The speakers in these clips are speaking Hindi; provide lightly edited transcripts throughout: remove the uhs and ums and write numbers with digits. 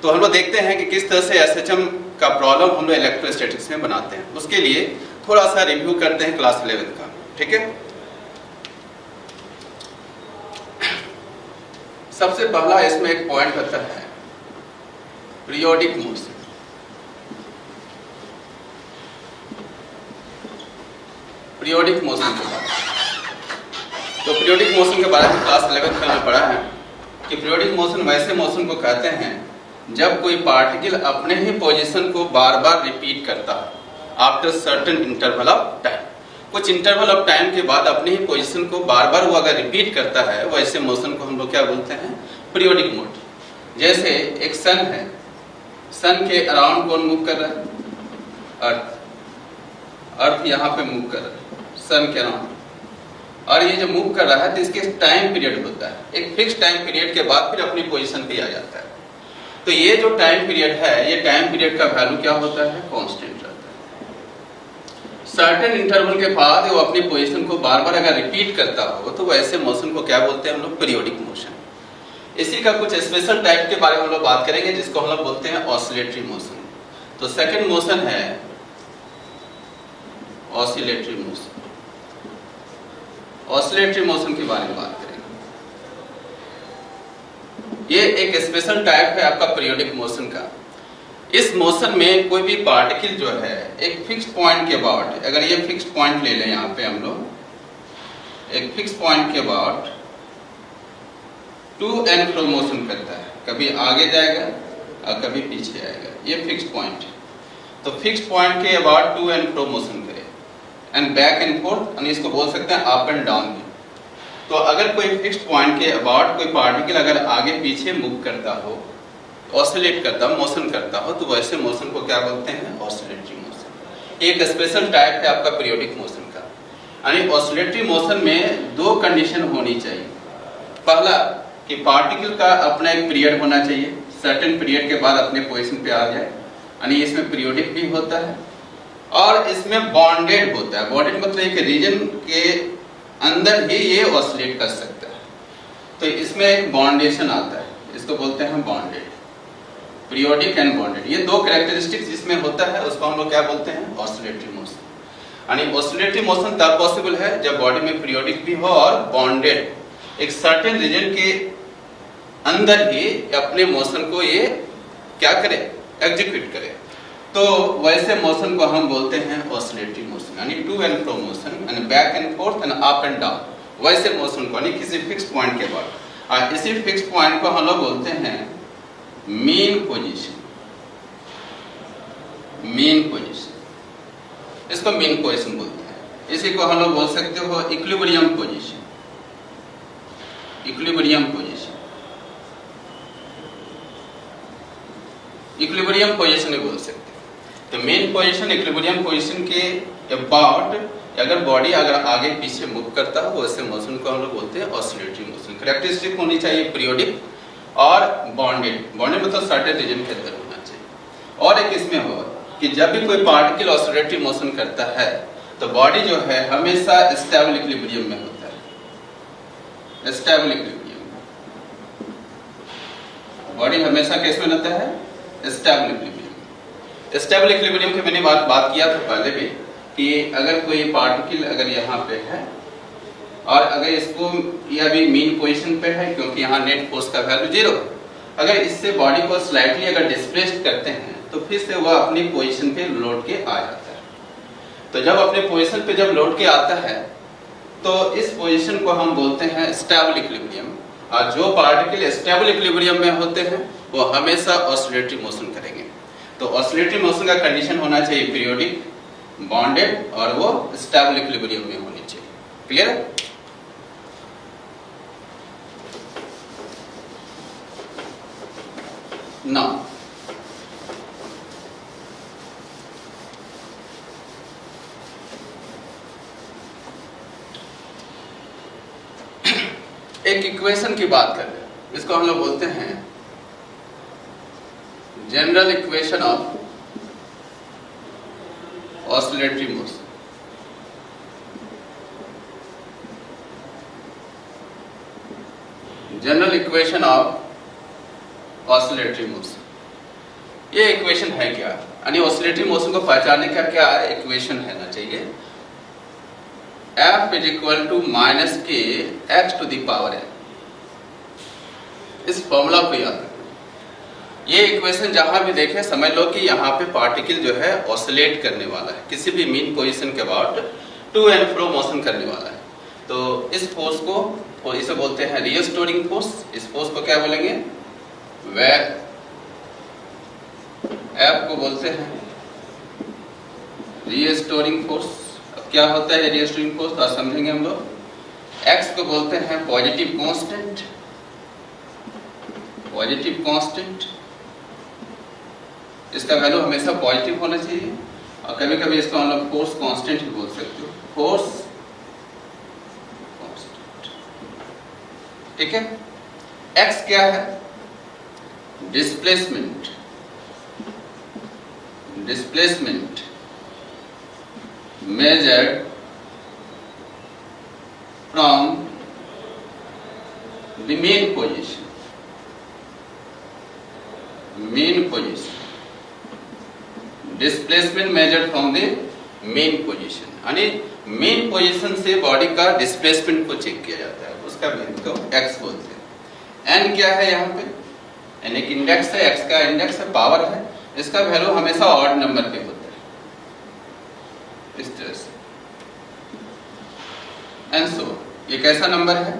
तो हम लोग देखते हैं कि किस तरह से एसएचएम का प्रॉब्लम हम लोग इलेक्ट्रोस्टैटिक्स में बनाते हैं। उसके लिए थोड़ा सा रिव्यू करते हैं क्लास 11 का, ठीक है। सबसे पहला इसमें एक पॉइंट होता है पीरियोडिक मोशन। पीरियोडिक मोशन के बारे में, तो पीरियोडिक मोशन के बारे में क्लास 11 में हमने पढ़ा है कि पीरियोडिक मोशन वैसे मोशन को कहते हैं जब कोई पार्टिकल अपने ही पोजीशन को बार बार रिपीट करता है after certain interval of time. कुछ इंटरवल ऑफ टाइम के बाद अपने ही पोजीशन को बार बार वो अगर रिपीट करता है, वैसे मोशन को हम लोग क्या बोलते हैं, पीरियोडिक मोशन। जैसे एक सन है, सन के अराउंड कौन मूव कर रहा है, अर्थ। अर्थ यहाँ पे मूव कर रहा है सन के अराउंड, और ये जो मूव कर रहा है तो इसके टाइम पीरियड होता है, एक फिक्स टाइम पीरियड के बाद फिर अपनी पोजीशन पे आ जाता है। तो ये जो टाइम पीरियड है, ये टाइम पीरियड का वैल्यू क्या होता है, कांस्टेंट रहता है। सर्टेन इंटरवल के बाद वो अपनी पोजीशन को बार बार अगर रिपीट करता हो तो वैसे मोशन को क्या बोलते हैं हम लोग, पीरियोडिक मोशन। इसी का कुछ स्पेशल टाइप के बारे में हम लोग बात करेंगे जिसको हम लोग बोलते हैं ऑसिलेटरी मोशन। तो सेकंड मोशन है ऑसिलेटरी मोशन। ऑसिलेटरी मोशन के बारे में बात करेंगे। ये एक स्पेशल टाइप है आपका पीरियोडिक मोशन का। इस मोशन में कोई भी पार्टिकल जो है एक फिक्स पॉइंट के अबाउट, अगर ये फिक्स पॉइंट ले लें यहाँ पे हम लोग, एक फिक्स पॉइंट के about to and fro motion करता है, कभी आगे जाएगा और कभी पीछे आएगा, ये फिक्स पॉइंट। तो फिक्स पॉइंट के about to and fro motion करे एंड बैक एंड फोर्थ, और इसको बोल सकते हैं अप एंड डाउन भी। तो अगर कोई फिक्स पॉइंट के अबाउट कोई पार्टिकल अगर आगे पीछे मूव करता हो, ऑसिलेट करता हो, मोशन करता हो, तो वैसे मोशन को क्या बोलते हैं, ऑसिलेटरी मोशन। एक स्पेशल टाइप है आपका पीरियोडिक मोशन का। यानी ऑसिलेटरी मोशन में दो कंडीशन होनी चाहिए। पहला कि पार्टिकल का अपना एक पीरियड होना चाहिए, सर्टेन पीरियड के बाद अपने पोजीशन पे आ जाए, यानी इसमें पीरियोडिक भी होता है और इसमें बॉन्डेड होता है। बॉन्डेड मतलब एक रीजन के अंदर ही ये ऑसिलेट कर सकता है, तो इसमें एक बॉन्डेशन आता है, इसको बोलते हैं बॉन्डेड, पीरियोडिक एंड बॉन्डेड। ये दो कैरेक्टरिस्टिक्स जिसमें होता है उसको हम लोग क्या बोलते हैं, ऑसिलेटरी मोशन। यानी ऑसिलेटरी मोशन तब पॉसिबल है जब बॉडी में पीरियोडिक भी हो और बॉन्डेड, एक सर्टेन रीजन के अंदर ही अपने मोशन को ये क्या करे, एग्जीक्यूट करे। तो वैसे मोशन को हम बोलते हैं ऑसिलेटरी मोशन, यानी to and fro motion and back and forth and up and down. वैसे मोशन को यानी किसी फिक्स पॉइंट के बाद, और इसी फिक्स पॉइंट को हम लोग बोलते हैं मीन पोजीशन। मीन पोजीशन, इसको मीन पोजीशन बोलते हैं। इसी को हम लोग बोल सकते हो equilibrium position. Equilibrium position, equilibrium position नहीं बोल सकते। तो मेन पोजीशन इक्विलिब्रियम पोजीशन के अबाउट अगर बॉडी अगर आगे पीछे मूव करता हो, वैसे मोशन को हम लोग बोलते हैं ऑसिलेटरी मोशन। कैरेक्टरिस्टिक होनी चाहिए पीरियोडिक और बॉन्डेड। बॉन्डेड मतलब सर्टेन रीजन के अंदर होना चाहिए। और एक इसमें हो कि जब भी कोई पार्टिकल ऑसिलेटरी मोशन करता है तो बॉडी जो है हमेशा स्टेबल इक्विलिब्रियम में होता है। स्टेबल इक्विलिब्रियम, बॉडी हमेशा कैसे में रहता है, स्टेबल इक्विलिब्रियम। स्टेबल इक्विलिब्रियम की मैंने बात किया था पहले भी कि अगर कोई पार्टिकल अगर यहाँ पे है और अगर इसको यह भी मीन पोजीशन पे है क्योंकि यहाँ नेट फोर्स का वैल्यू 0 है, अगर इससे बॉडी को स्लाइटली अगर डिस्प्लेस्ड करते हैं तो फिर से वह अपनी पोजीशन पे लौट के आ जाता है। तो जब अपने पोजीशन पे जब लौट के आता है तो इस पोजीशन को हम बोलते हैं स्टेबल इक्विलिब्रियम। और जो पार्टिकल स्टेबल इक्विलिब्रियम में होते हैं वो हमेशा ऑसिलेटरी मोशन करेंगे। तो ऑसिलेटरी मोशन का कंडीशन होना चाहिए पीरियोडिक, बॉन्डेड और वो स्टेबल इक्विलिब्रियम में होनी चाहिए। क्लियर है? नाउ एक इक्वेशन की बात कर रहे हैं, इसको हम लोग बोलते हैं general equation of oscillatory motion. General equation of oscillatory motion. ये इक्वेशन है क्या, यानी ऑसिलेटरी मोशन को पहचानने का क्या इक्वेशन है चाहिए, F is equal to minus के x to the power n। इस फॉर्मूला को याद रखना। ये इक्वेशन जहां भी देखें समझ लो कि यहाँ पे पार्टिकल जो है ऑसिलेट करने वाला है, किसी भी मीन पोजीशन के about to and fro motion करने वाला है। तो इस फोर्स को इसे बोलते हैं रीस्टोरिंग फोर्स। इस फोर्स को क्या बोलेंगे, F को बोलते हैं रीस्टोरिंग फोर्स। अब क्या होता है रीस्टोरिंग फोर्स, तो समझेंगे हम लोग। X को बोलते हैं पॉजिटिव कांस्टेंट, पॉजिटिव कांस्टेंट, इसका वैल्यू हमेशा पॉजिटिव होना चाहिए। और कभी कभी इसको हम लोग फोर्स कांस्टेंट भी बोल सकते हो, फोर्स कांस्टेंट। ठीक है। एक्स क्या है, displacement, displacement measured from the mean position, main position, displacement measured from the mean position, यानी मेन पोजीशन से बॉडी का डिस्प्लेसमेंट को चेक किया जाता है, उसका मेन को एक्स बोलते हैं। एन क्या है यहाँ पे, एन एक इंडेक्स है, एक्स का इंडेक्स है, पावर है, इसका वैल्यू हमेशा ऑड नंबर पे होता है, इस तरह से। एंड सो ये कैसा नंबर है,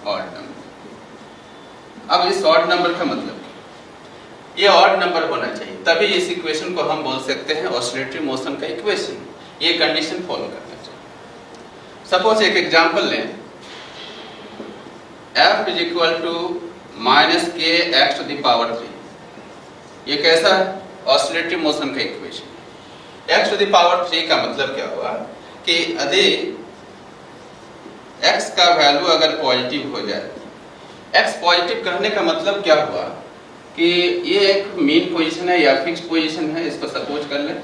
ऑड नंबर। अब इस ऑड नंबर का मतलब ये ऑड नंबर होना चाहिए, तभी इस इक्वेशन को हम बोल सकते हैं ऑसिलेटरी मोशन का इक्वेशन। ये कंडीशन फॉलो करना चाहिए। सपोज एक एग्जांपल लें, F is equal to minus के एक्स टू द पावर 3। ये कैसा है, ऑसिलेटरी मोशन का equation. X to the power 3 का मतलब क्या हुआ कि यदि x का वैल्यू अगर पॉजिटिव हो जाए, x पॉजिटिव कहने का मतलब क्या हुआ कि ये एक मीन पोजीशन है या फिक्स पोजीशन है, इसको सपोज कर लें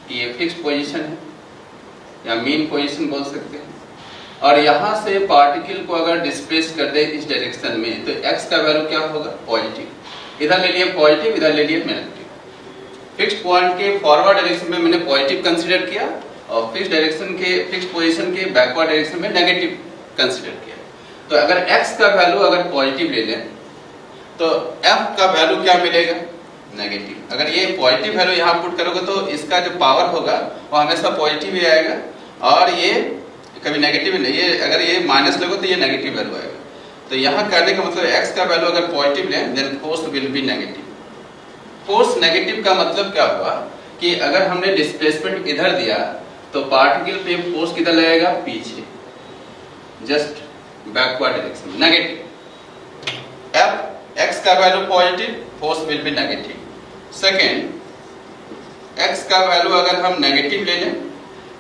कि ये फिक्स पोजीशन है या मीन पोजीशन बोल सकते हैं। और यहाँ से पार्टिकल को अगर डिस्प्लेस कर दे इस डायरेक्शन में, तो x का वैल्यू क्या होगा, पॉजिटिव। इधर ले लिए पॉजिटिव, इधर ले लिए नेगेटिव। फिक्स पॉइंट के फॉरवर्ड डायरेक्शन में मैंने पॉजिटिव कंसीडर किया और फिक्स डायरेक्शन के फिक्स पोजीशन के बैकवर्ड डायरेक्शन में नेगेटिव कंसीडर किया। तो अगर x का वैल्यू अगर पॉजिटिव ले लें तो F का वैल्यू क्या मिलेगा, नेगेटिव। अगर ये पॉजिटिव वैल्यू यहाँ पुट करोगे तो इसका जो पावर होगा वो हमेशा पॉजिटिव ही आएगा, और ये कभी नेगेटिव नहीं। ये अगर ये माइनस लोगे तो ये नेगेटिव वैल्यू आएगा। तो यहाँ करने का मतलब x का वैल्यू अगर पॉजिटिव लें then force will be negative. Force negative का मतलब क्या हुआ कि अगर हमने डिस्प्लेसमेंट इधर दिया तो पार्टिकल पे फोर्स किधर लगेगा, पीछे, just backward direction, negative. F x का value positive, force will be negative. Second, x का वैल्यू अगर हम नेगेटिव ले लें,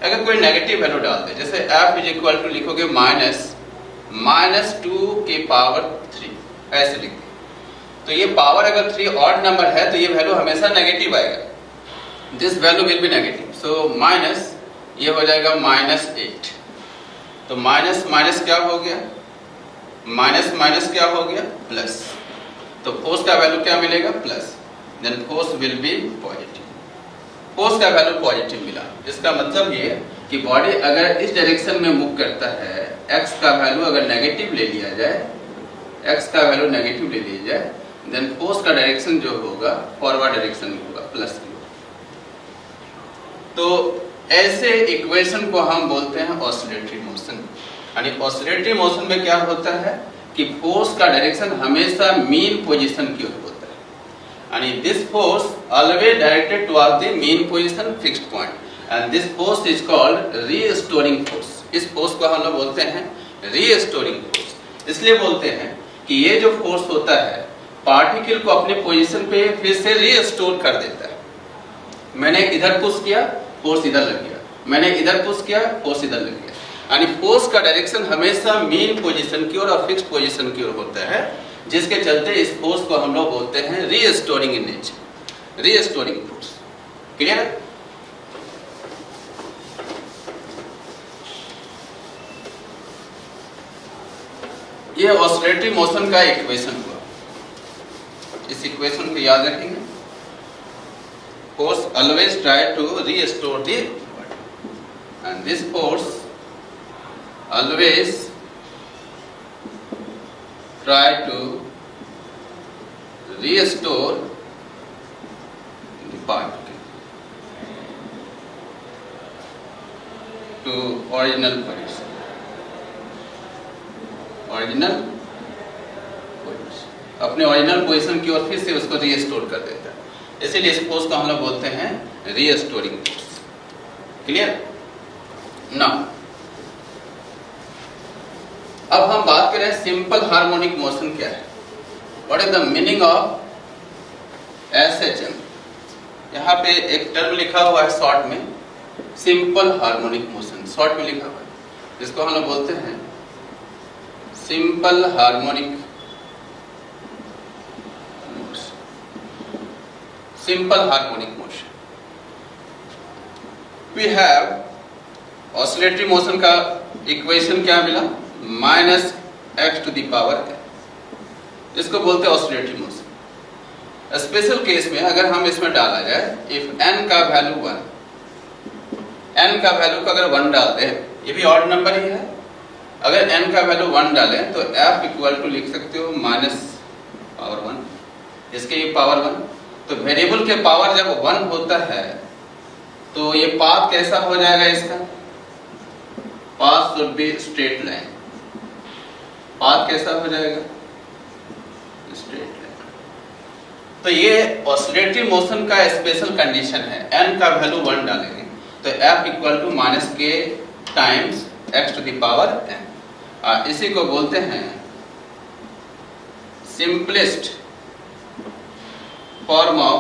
अगर कोई नेगेटिव वैल्यू डाल दे, जैसे F इज इक्वल टू लिखोगे माइनस 2 के पावर 3, ऐसे लिखते, तो ये पावर अगर 3 ऑड नंबर है तो ये वैल्यू हमेशा नेगेटिव आएगा, this value will be negative. So minus ये हो जाएगा -8। तो माइनस माइनस क्या हो गया, माइनस माइनस क्या हो गया, प्लस। तो फोर्स का वैल्यू क्या मिलेगा, plus, then force will be positive. Force का वैल्यू पॉजिटिव मिला, इसका मतलब ये कि बॉडी अगर इस डायरेक्शन में मूव करता है, x का वैल्यू अगर नेगेटिव ले लिया जाए, x का वैल्यू नेगेटिव ले लिया जाए, देन फोर्स का डायरेक्शन जो होगा फॉरवर्ड डायरेक्शन में होगा, प्लस में। तो ऐसे इक्वेशन को हम बोलते हैं ऑसिलेटरी मोशन। यानी ऑसिलेटरी मोशन में क्या होता है कि फोर्स का डायरेक्शन हमेशा मीन पोजीशन की ओर होता है, यानी this force always directed toward the mean position fixed point, and this force is called restoring force. इस फोर्स को हम लोग बोलते हैं रीस्टोरिंग फोर्स। इसलिए बोलते हैं कि ये जो फोर्स होता है पार्टिकल को अपने पोजीशन पे फिर से रीस्टोर कर देता है। मैंने इधर पुश किया, फोर्स इधर लग गया, मैंने इधर पुश किया, फोर्स इधर लग गया। यानी फोर्स का डायरेक्शन हमेशा मीन पोजीशन की ओर और फिक्स पोजीशन की ओर होता है, जिसके चलते इस फोर्स को हम लोग बोलते हैं restoring in nature, restoring force. Clear है? ये ऑसिलेटरी मोशन का इक्वेशन हुआ। इस इक्वेशन को याद रखेंगे। force always try to restore the body, and this force always try to restore the particle to original position. Original position, अपने ओरिजिनल पोजीशन की ओर फिर से उसको रीस्टोर कर देता है, इसीलिए इस फोर्स को हम लोग बोलते हैं रीस्टोरिंग फोर्स। क्लियर? नाउ अब हम बात करें सिंपल हार्मोनिक मोशन क्या है। What is the meaning of SHM? यहाँ पे एक टर्म लिखा हुआ है शॉर्ट में, सिंपल हार्मोनिक मोशन, शॉर्ट में लिखा हुआ है, जिसको हम लोग बोलते हैं simple harmonic motion. Simple harmonic motion we have oscillatory motion का इक्वेशन क्या मिला, -x to the power n, इसको बोलते हैं ऑसिलेटरी मोशन। स्पेशल केस में अगर हम इसमें डाला जाए, इफ n का वैल्यू 1, n का वैल्यू को अगर 1 डाल दें, ये भी ऑड नंबर ही है, अगर n का वैल्यू 1 डालें तो f इक्वल टू लिख सकते हो -1, इसके ये पावर 1। तो वेरिएबल के पावर जब 1 होता है तो ये पाथ कैसा हो जाएगा, इसका path should be straight line. Path कैसा हो जाएगा, स्ट्रेट लाइन। तो ये ऑसिलेटरी मोशन का स्पेशल कंडीशन है, n का वैल्यू 1 डालेंगे तो f equal to -k times x to the power n। इसी को बोलते हैं simplest form of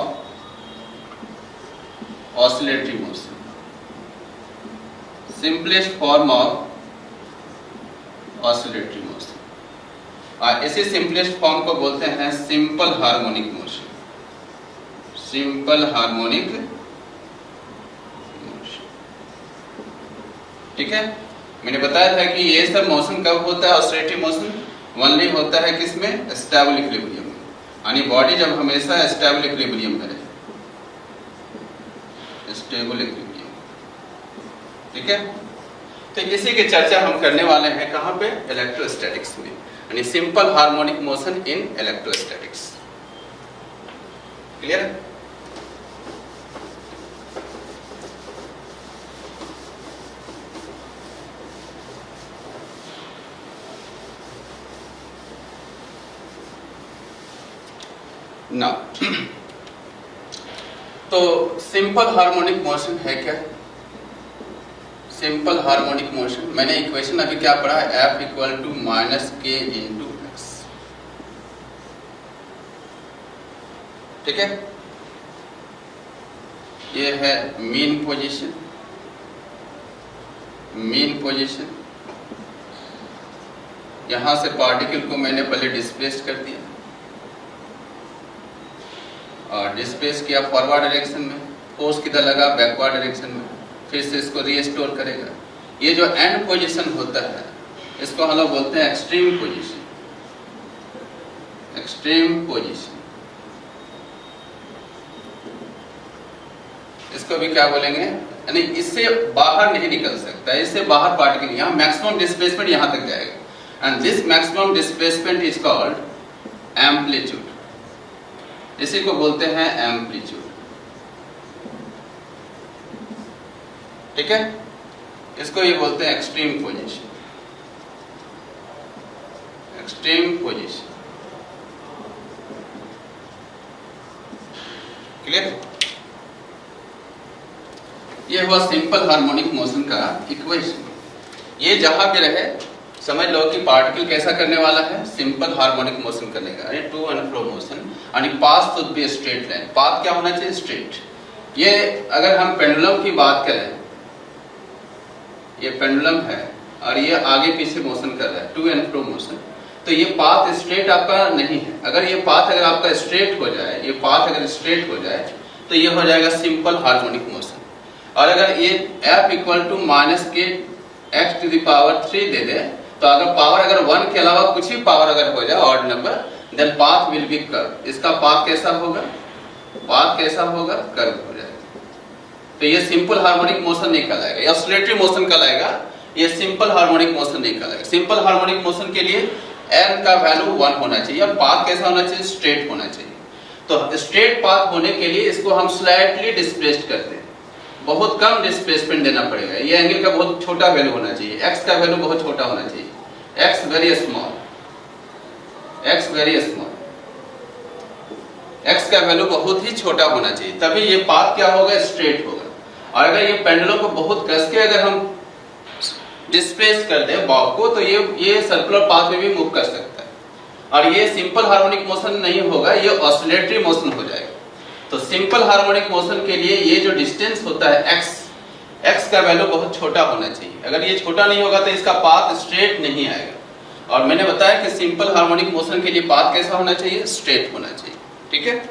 oscillatory motion. Simplest form of oscillatory motion, इसी सिंपलेस्ट फॉर्म को बोलते हैं simple harmonic motion. Simple harmonic motion, ठीक है। मैंने बताया था कि ये सब मोशन कब होता है, ऑसिलेटरी मोशन ओनली होता है किसमें, स्टेबल इक्विलिब्रियम में, यानी बॉडी जब हमेशा स्टेबल इक्विलिब्रियम में रहे, स्टेबल इक्विलिब्रियम, ठीक है। तो इसी की चर्चा हम करने वाले हैं कहाँ पे, इलेक्ट्रोस्टैटिक्स में, यानी simple harmonic motion in electrostatics. Clear? ना तो सिंपल हार्मोनिक मोशन है क्या? सिंपल हार्मोनिक मोशन, मैंने इक्वेशन अभी क्या पढ़ा है, F equal to -k into x, ठीक है। ये है मीन पोजीशन, मीन पोजीशन। यहां से पार्टिकल को मैंने पहले डिस्प्लेस कर दिया और डिस्प्लेस किया फॉरवर्ड डायरेक्शन में, फोर्स किधर लगा, बैकवर्ड डायरेक्शन में, फिर से इसको रीस्टोर करेगा। ये जो एंड पोजीशन होता है इसको हम लोग बोलते हैं एक्सट्रीम पोजीशन। एक्सट्रीम पोजीशन, इसको भी क्या बोलेंगे, यानी इससे बाहर नहीं निकल सकता, इससे बाहर पार्टिकल, यहाँ मैक्सिमम डिस्प्लेसमेंट यहां तक जाएगा, and this maximum displacement is called amplitude. इसी को बोलते हैं एम्पलीट्यूड, ठीक है। इसको ये बोलते हैं extreme position. Extreme position, clear? ये हुआ सिंपल हार्मोनिक मोशन का इक्वेशन। ये जहां भी रहे समझ लो कि पार्टिकल कैसा करने वाला है, सिंपल हार्मोनिक मोशन करने का, यानी टू एंड फ्रो मोशन, यानी path should be straight line. Path क्या होना चाहिए, स्ट्रेट। ये अगर हम पेंडुलम की बात करें, ये पेंडुलम है और ये आगे पीछे मोशन कर रहा है, टू एंड फ्रो मोशन, तो ये पाथ स्ट्रेट आपका नहीं है। अगर ये पाथ अगर आपका स्ट्रेट हो जाए, ये पाथ अगर स्ट्रेट हो जाए तो ये हो जाएगा सिंपल हार्मोनिक मोशन। और अगर ये F equal to -k x to the power 3 दे दे, तो अगर पावर अगर 1 के अलावा कुछ भी पावर अगर हो जाए odd number, then path will be curve. इसका पाथ कैसा होगा, पाथ कैसा होगा, कर्व हो जाएगा। तो ये सिंपल हार्मोनिक मोशन नहीं कहलाएगा, ये ऑसिलेटरी मोशन कहलाएगा, ये सिंपल हार्मोनिक मोशन नहीं कहलाएगा। सिंपल हार्मोनिक मोशन के लिए m का वैल्यू 1 होना चाहिए और पाथ कैसा होना चाहिए, स्ट्रेट होना चाहिए। तो स्ट्रेट पाथ होने के लिए इसको हम स्लाइटली डिस्प्लेस्ड करते हैं, बहुत कम डिस्प्लेसमेंट देना पड़ेगा। ये एंगल का बहुत छोटा वैल्यू होना चाहिए, x का वैल्यू बहुत छोटा होना चाहिए, x very small, x very small, x का वैल्यू बहुत ही छोटा होना चाहिए, तभी ये पाथ क्या होगा, स्ट्रेट होगा। और अगर ये पेंडुलम को बहुत कस के अगर हम डिस्प्लेस कर दे बॉब को, तो ये सर्कुलर पाथ में भी मूव कर सकता है, और ये सिंपल हार्मोनिक मोशन नहीं होगा, ये ऑसिलेटरी मोशन हो जाएगा। तो सिंपल हार्मोनिक मोशन के लिए ये जो डिस्टेंस होता है x का वैल्यू बहुत छोटा होना चाहिए। अगर ये छोटा नहीं होगा तो इसका पाथ स्ट्रेट नहीं आएगा। और मैंने बताया कि सिंपल हार्मोनिक मोशन के लिए पाथ कैसा होना चाहिए, स्ट्रेट होना चाहिए। ठीक है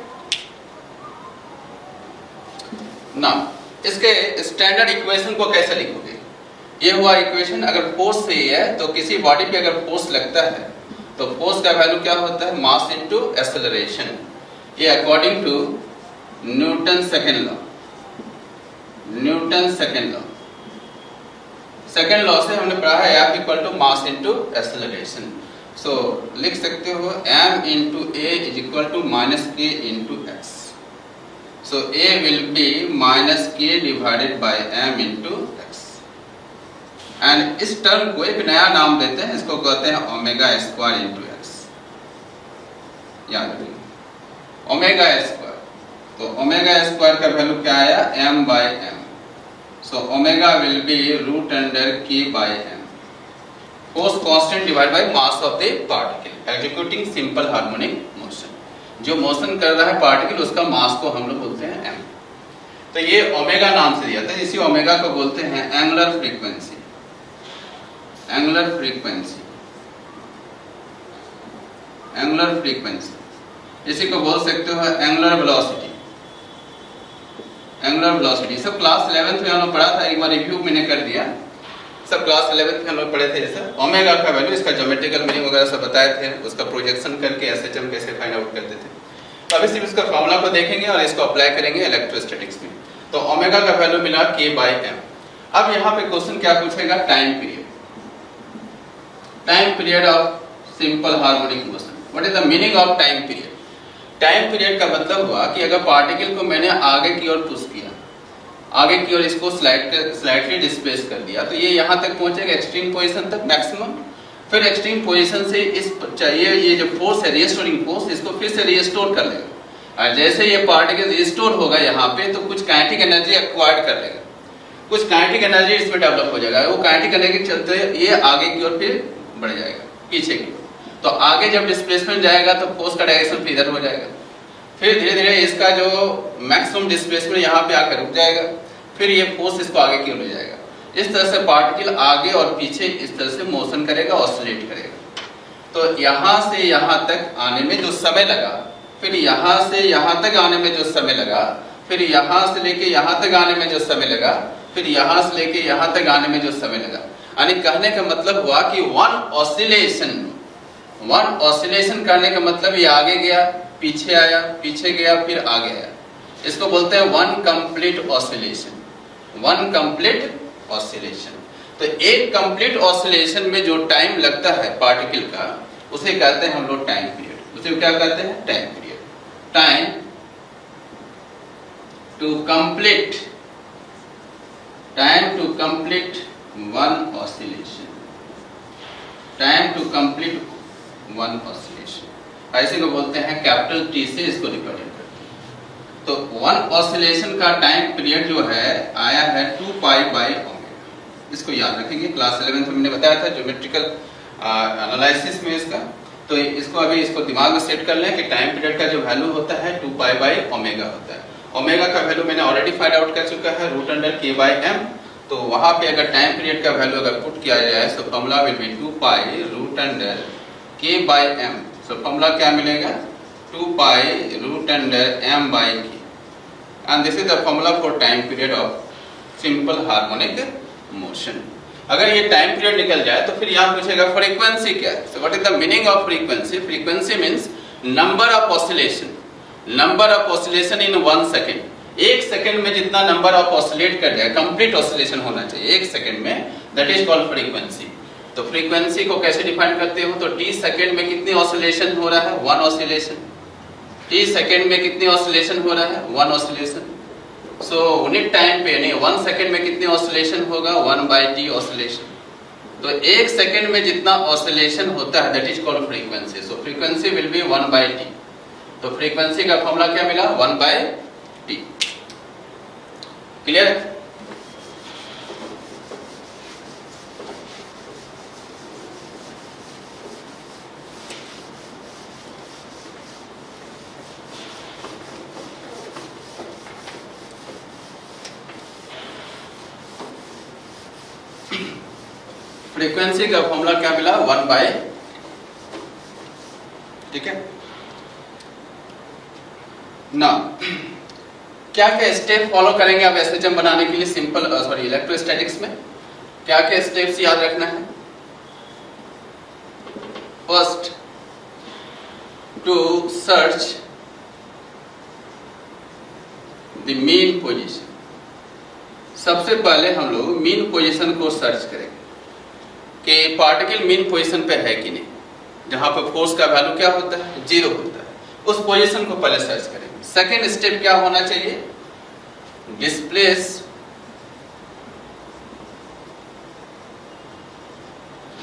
ना। इसके स्टैंडर्ड इक्वेशन को कैसे लिखोगे, ये हुआ इक्वेशन। अगर फोर्स से है तो किसी बॉडी पे अगर फोर्स लगता है तो फोर्स का वैल्यू क्या होता है, मास इनटू एक्सेलरेशन। ये according to Newton second law, Newton second law. Second law से हमने पढ़ा है F equal to mass into acceleration. So लिख सकते हो m into a is equal to minus k into x। So a will be minus k divided by m into x। And इस टर्म को एक नया नाम देते हैं, इसको कहते हैं ओमेगा स्क्वायर इनटू x। याद रखिए ओमेगा स्क्वायर। तो ओमेगा स्क्वायर का वैल्यू क्या आया, m by m। So omega will be root under k by m। Force constant divide by mass of the particle executing simple harmonic motion. जो मोशन कर रहा है पार्टिकल उसका मास को हम लोग बोलते हैं m। तो ये ओमेगा नाम से दिया था, इसी ओमेगा को बोलते हैं angular frequency. Angular frequency, angular frequency, इसी को बोल सकते हो एंगुलर वेलोसिटी। एंगुलर वेलोसिटी सब क्लास 11th में हम लोग पढ़ा था, एक बार रिव्यू मैंने कर दिया। सब क्लास 11th में हम लोग पढ़े थे। जैसे ओमेगा का वैल्यू, इसका ज्योमेट्रिकल मीनिंग वगैरह सब बताए थे, उसका प्रोजेक्शन करके एसएचएम कैसे फाइंड आउट करते थे। तो अभी सिर्फ इसका फॉर्मूला को देखेंगे और इसको अप्लाई करेंगे इलेक्ट्रोस्टैटिक्स में। तो ओमेगा का वैल्यू मिला k बाय m। अब यहाँ पे क्वेश्चन क्या पूछेगा, time period. Time period of simple harmonic motion. What is the meaning of time period. Time period का मतलब हुआ कि अगर पार्टिकल को मैंने आगे की ओर पुश किया, आगे की ओर इसको स्लाइटली डिस्प्लेस कर दिया, तो ये यहाँ तक पहुंचेगा एक्सट्रीम पोजीशन तक मैक्सिमम। फिर एक्सट्रीम पोजीशन से इस चाहिए ये जो फोर्स है रिस्टोरिंग फोर्स, इसको फिर से रिस्टोर कर लेगा। और जैसे ये पार्टिकल रिस्टोर होगा यहाँ पे, तो कुछ काइनेटिक एनर्जी एक्वायर्ड कर लेगा, कुछ काइनेटिक एनर्जी इसमें डेवलप हो जाएगा। वो काइनेटिक एनर्जी के चलते ये आगे की ओर फिर बढ़ जाएगा, पीछे की ओर। तो आगे जब डिस्प्लेसमेंट जाएगा तो फोर्स का डायरेक्शन फिर इधर हो जाएगा। फिर धीरे धीरे इसका जो मैक्सिमम डिस्प्लेसमेंट यहाँ पे आकर रुक जाएगा, फिर ये फोर्स इसको आगे की ओर ले जाएगा। इस तरह से पार्टिकल आगे और पीछे इस तरह से मोशन करेगा, ऑसिलेट करेगा। तो यहाँ से यहाँ तक आने में जो समय लगा, फिर यहाँ से यहाँ तक आने में जो समय लगा, फिर यहाँ से लेके यहाँ तक आने में जो समय लगा, फिर यहाँ से लेके यहाँ तक आने में जो समय लगा, यानी कहने का मतलब हुआ कि वन ऑसिलेशन करने का मतलब ये आगे गया, पीछे आया, पीछे गया, फिर आगे आया। इसको बोलते हैं one complete oscillation. One complete oscillation. तो एक कंप्लीट ऑसिलेशन में जो टाइम लगता है पार्टिकल का, उसे कहते हैं हम लोग टाइम पीरियड। उसे क्या कहते हैं, time period. Time to complete, time to complete one oscillation, time to complete one oscillation. ऐसे को बोलते हैं कैपिटल T से इसको रिप्रेजेंट करते हैं। तो वन ऑसिलेशन का टाइम पीरियड जो है आया है 2 पाई बाय ओमेगा। इसको याद रखेंगे, क्लास 11th में मैंने बताया था ज्योमेट्रिकल एनालिसिस में इसका। तो इसको अभी इसको दिमाग में सेट कर लें कि टाइम पीरियड का जो वैल्यू होता है 2 पाई बाय ओमेगा होता है। ओमेगा का वैल्यू मैंने ऑलरेडी फाइंड आउट कर चुका है, root under k by m। तो वहां पे अगर टाइम पीरियड का वैल्यू अगर पुट किया जाए तो formula will be 2 pi root under k by m। So formula क्या मिलेगा, 2 pi root under m by k। And this is the formula for time period of simple harmonic motion. अगर ये टाइम पीरियड निकल जाए तो फिर यहाँ पूछेगा फ्रीक्वेंसी क्या है। सो what is the meaning of frequency. Frequency means number of oscillation, number of oscillation in 1 second. एक सेकंड में जितना नंबर ऑफ ऑसिलेट कर जाए, कंप्लीट ऑसिलेशन होना चाहिए एक सेकंड में, दैट इज कॉल्ड फ्रीक्वेंसी। तो फ्रीक्वेंसी को कैसे डिफाइन करते हो? तो टी सेकंड में कितनी ऑसिलेशन हो रहा है? 1 ऑसिलेशन। टी सेकंड में कितनी ऑसिलेशन हो रहा है? 1 ऑसिलेशन। सो यूनिट टाइम पे यानी 1 सेकंड में कितनी ऑसिलेशन होगा? 1/t oscillation. तो एक सेकंड में जितना ऑसिलेशन होता है that is called frequency. So frequency will B 1/t। तो फ्रीक्वेंसी का फॉर्मूला क्या मिला? 1/t। क्लियर? फ्रीक्वेंसी का फॉर्मूला क्या मिला? 1/, ठीक है ना। क्या क्या स्टेप फॉलो करेंगे आप एसएचएम बनाने के लिए? सिंपल इलेक्ट्रोस्टैटिक्स में क्या क्या स्टेप्स याद रखना है? First, to search the mean position. सबसे पहले हम लोग मीन पोजीशन को सर्च करेंगे कि पार्टिकल मीन पोजीशन पे है कि नहीं, जहां पर फोर्स का वैल्यू क्या होता है? 0 होता है। उस पोजीशन को पहले सर्च करेंगे। सेकेंड स्टेप क्या होना चाहिए?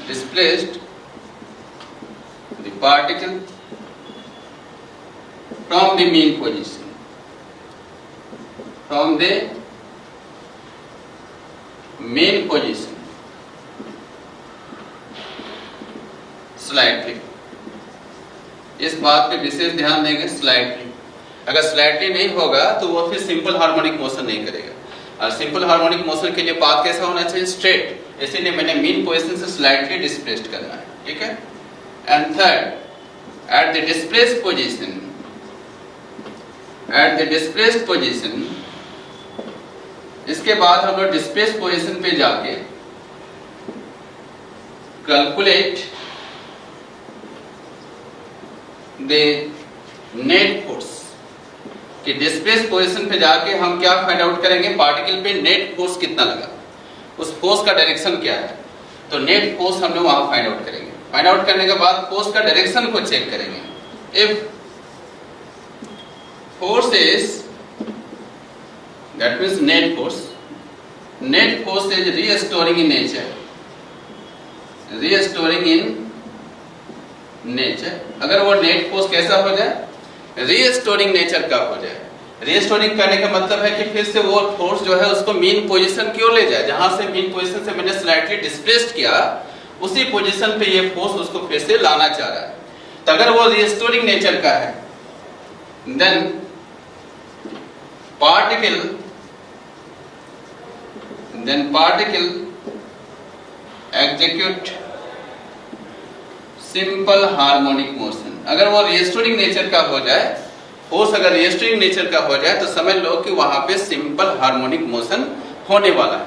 displaced the particle from the mean position, from the mean position slightly। इस बात पे विशेष ध्यान देंगे, स्लाइटली। अगर स्लाइटली नहीं होगा तो वो फिर सिंपल हार्मोनिक मोशन नहीं करेगा। और सिंपल हार्मोनिक मोशन के लिए पाथ कैसा होना चाहिए? स्ट्रेट। इसीलिए मैंने मीन पोजीशन से स्लाइटली डिस्प्लेस्ड करना है, ठीक है। And third, eight the displaced position, इसके बाद हम लोग डिस्प्लेस्ड पोजीशन पे जाके कैलकुलेट द नेट फोर्स। कि डिस्प्लेस पोजीशन पे जाके हम क्या फाइंड आउट करेंगे? पार्टिकल पे नेट फोर्स कितना लगा, उस फोर्स का डायरेक्शन क्या है। तो नेट फोर्स हम लोग वहां फाइंड आउट करेंगे। फाइंड आउट करने के बाद फोर्स का डायरेक्शन को चेक करेंगे। If force is, that means net force is restoring in nature. अगर वो नेट फोर्स कैसा हो जाए? रीस्टोरिंग नेचर का हो जाए। रीस्टोरिंग करने का मतलब है कि फिर से वो फोर्स जो है उसको मीन पोजीशन क्यों ले जाए, जहां से मीन पोजीशन से मैंने स्लाइटली डिस्प्लेस्ड किया उसी पोजीशन पे ये फोर्स उसको फिर से लाना चाह रहा है। तो अगर वो रीस्टोरिंग नेचर का है then particle execute simple harmonic motion. अगर वो रीस्टोरिंग नेचर का हो जाए, फोर्स अगर रीस्टोरिंग नेचर का हो जाए तो समझ लो कि वहां पे सिंपल हार्मोनिक मोशन होने वाला है।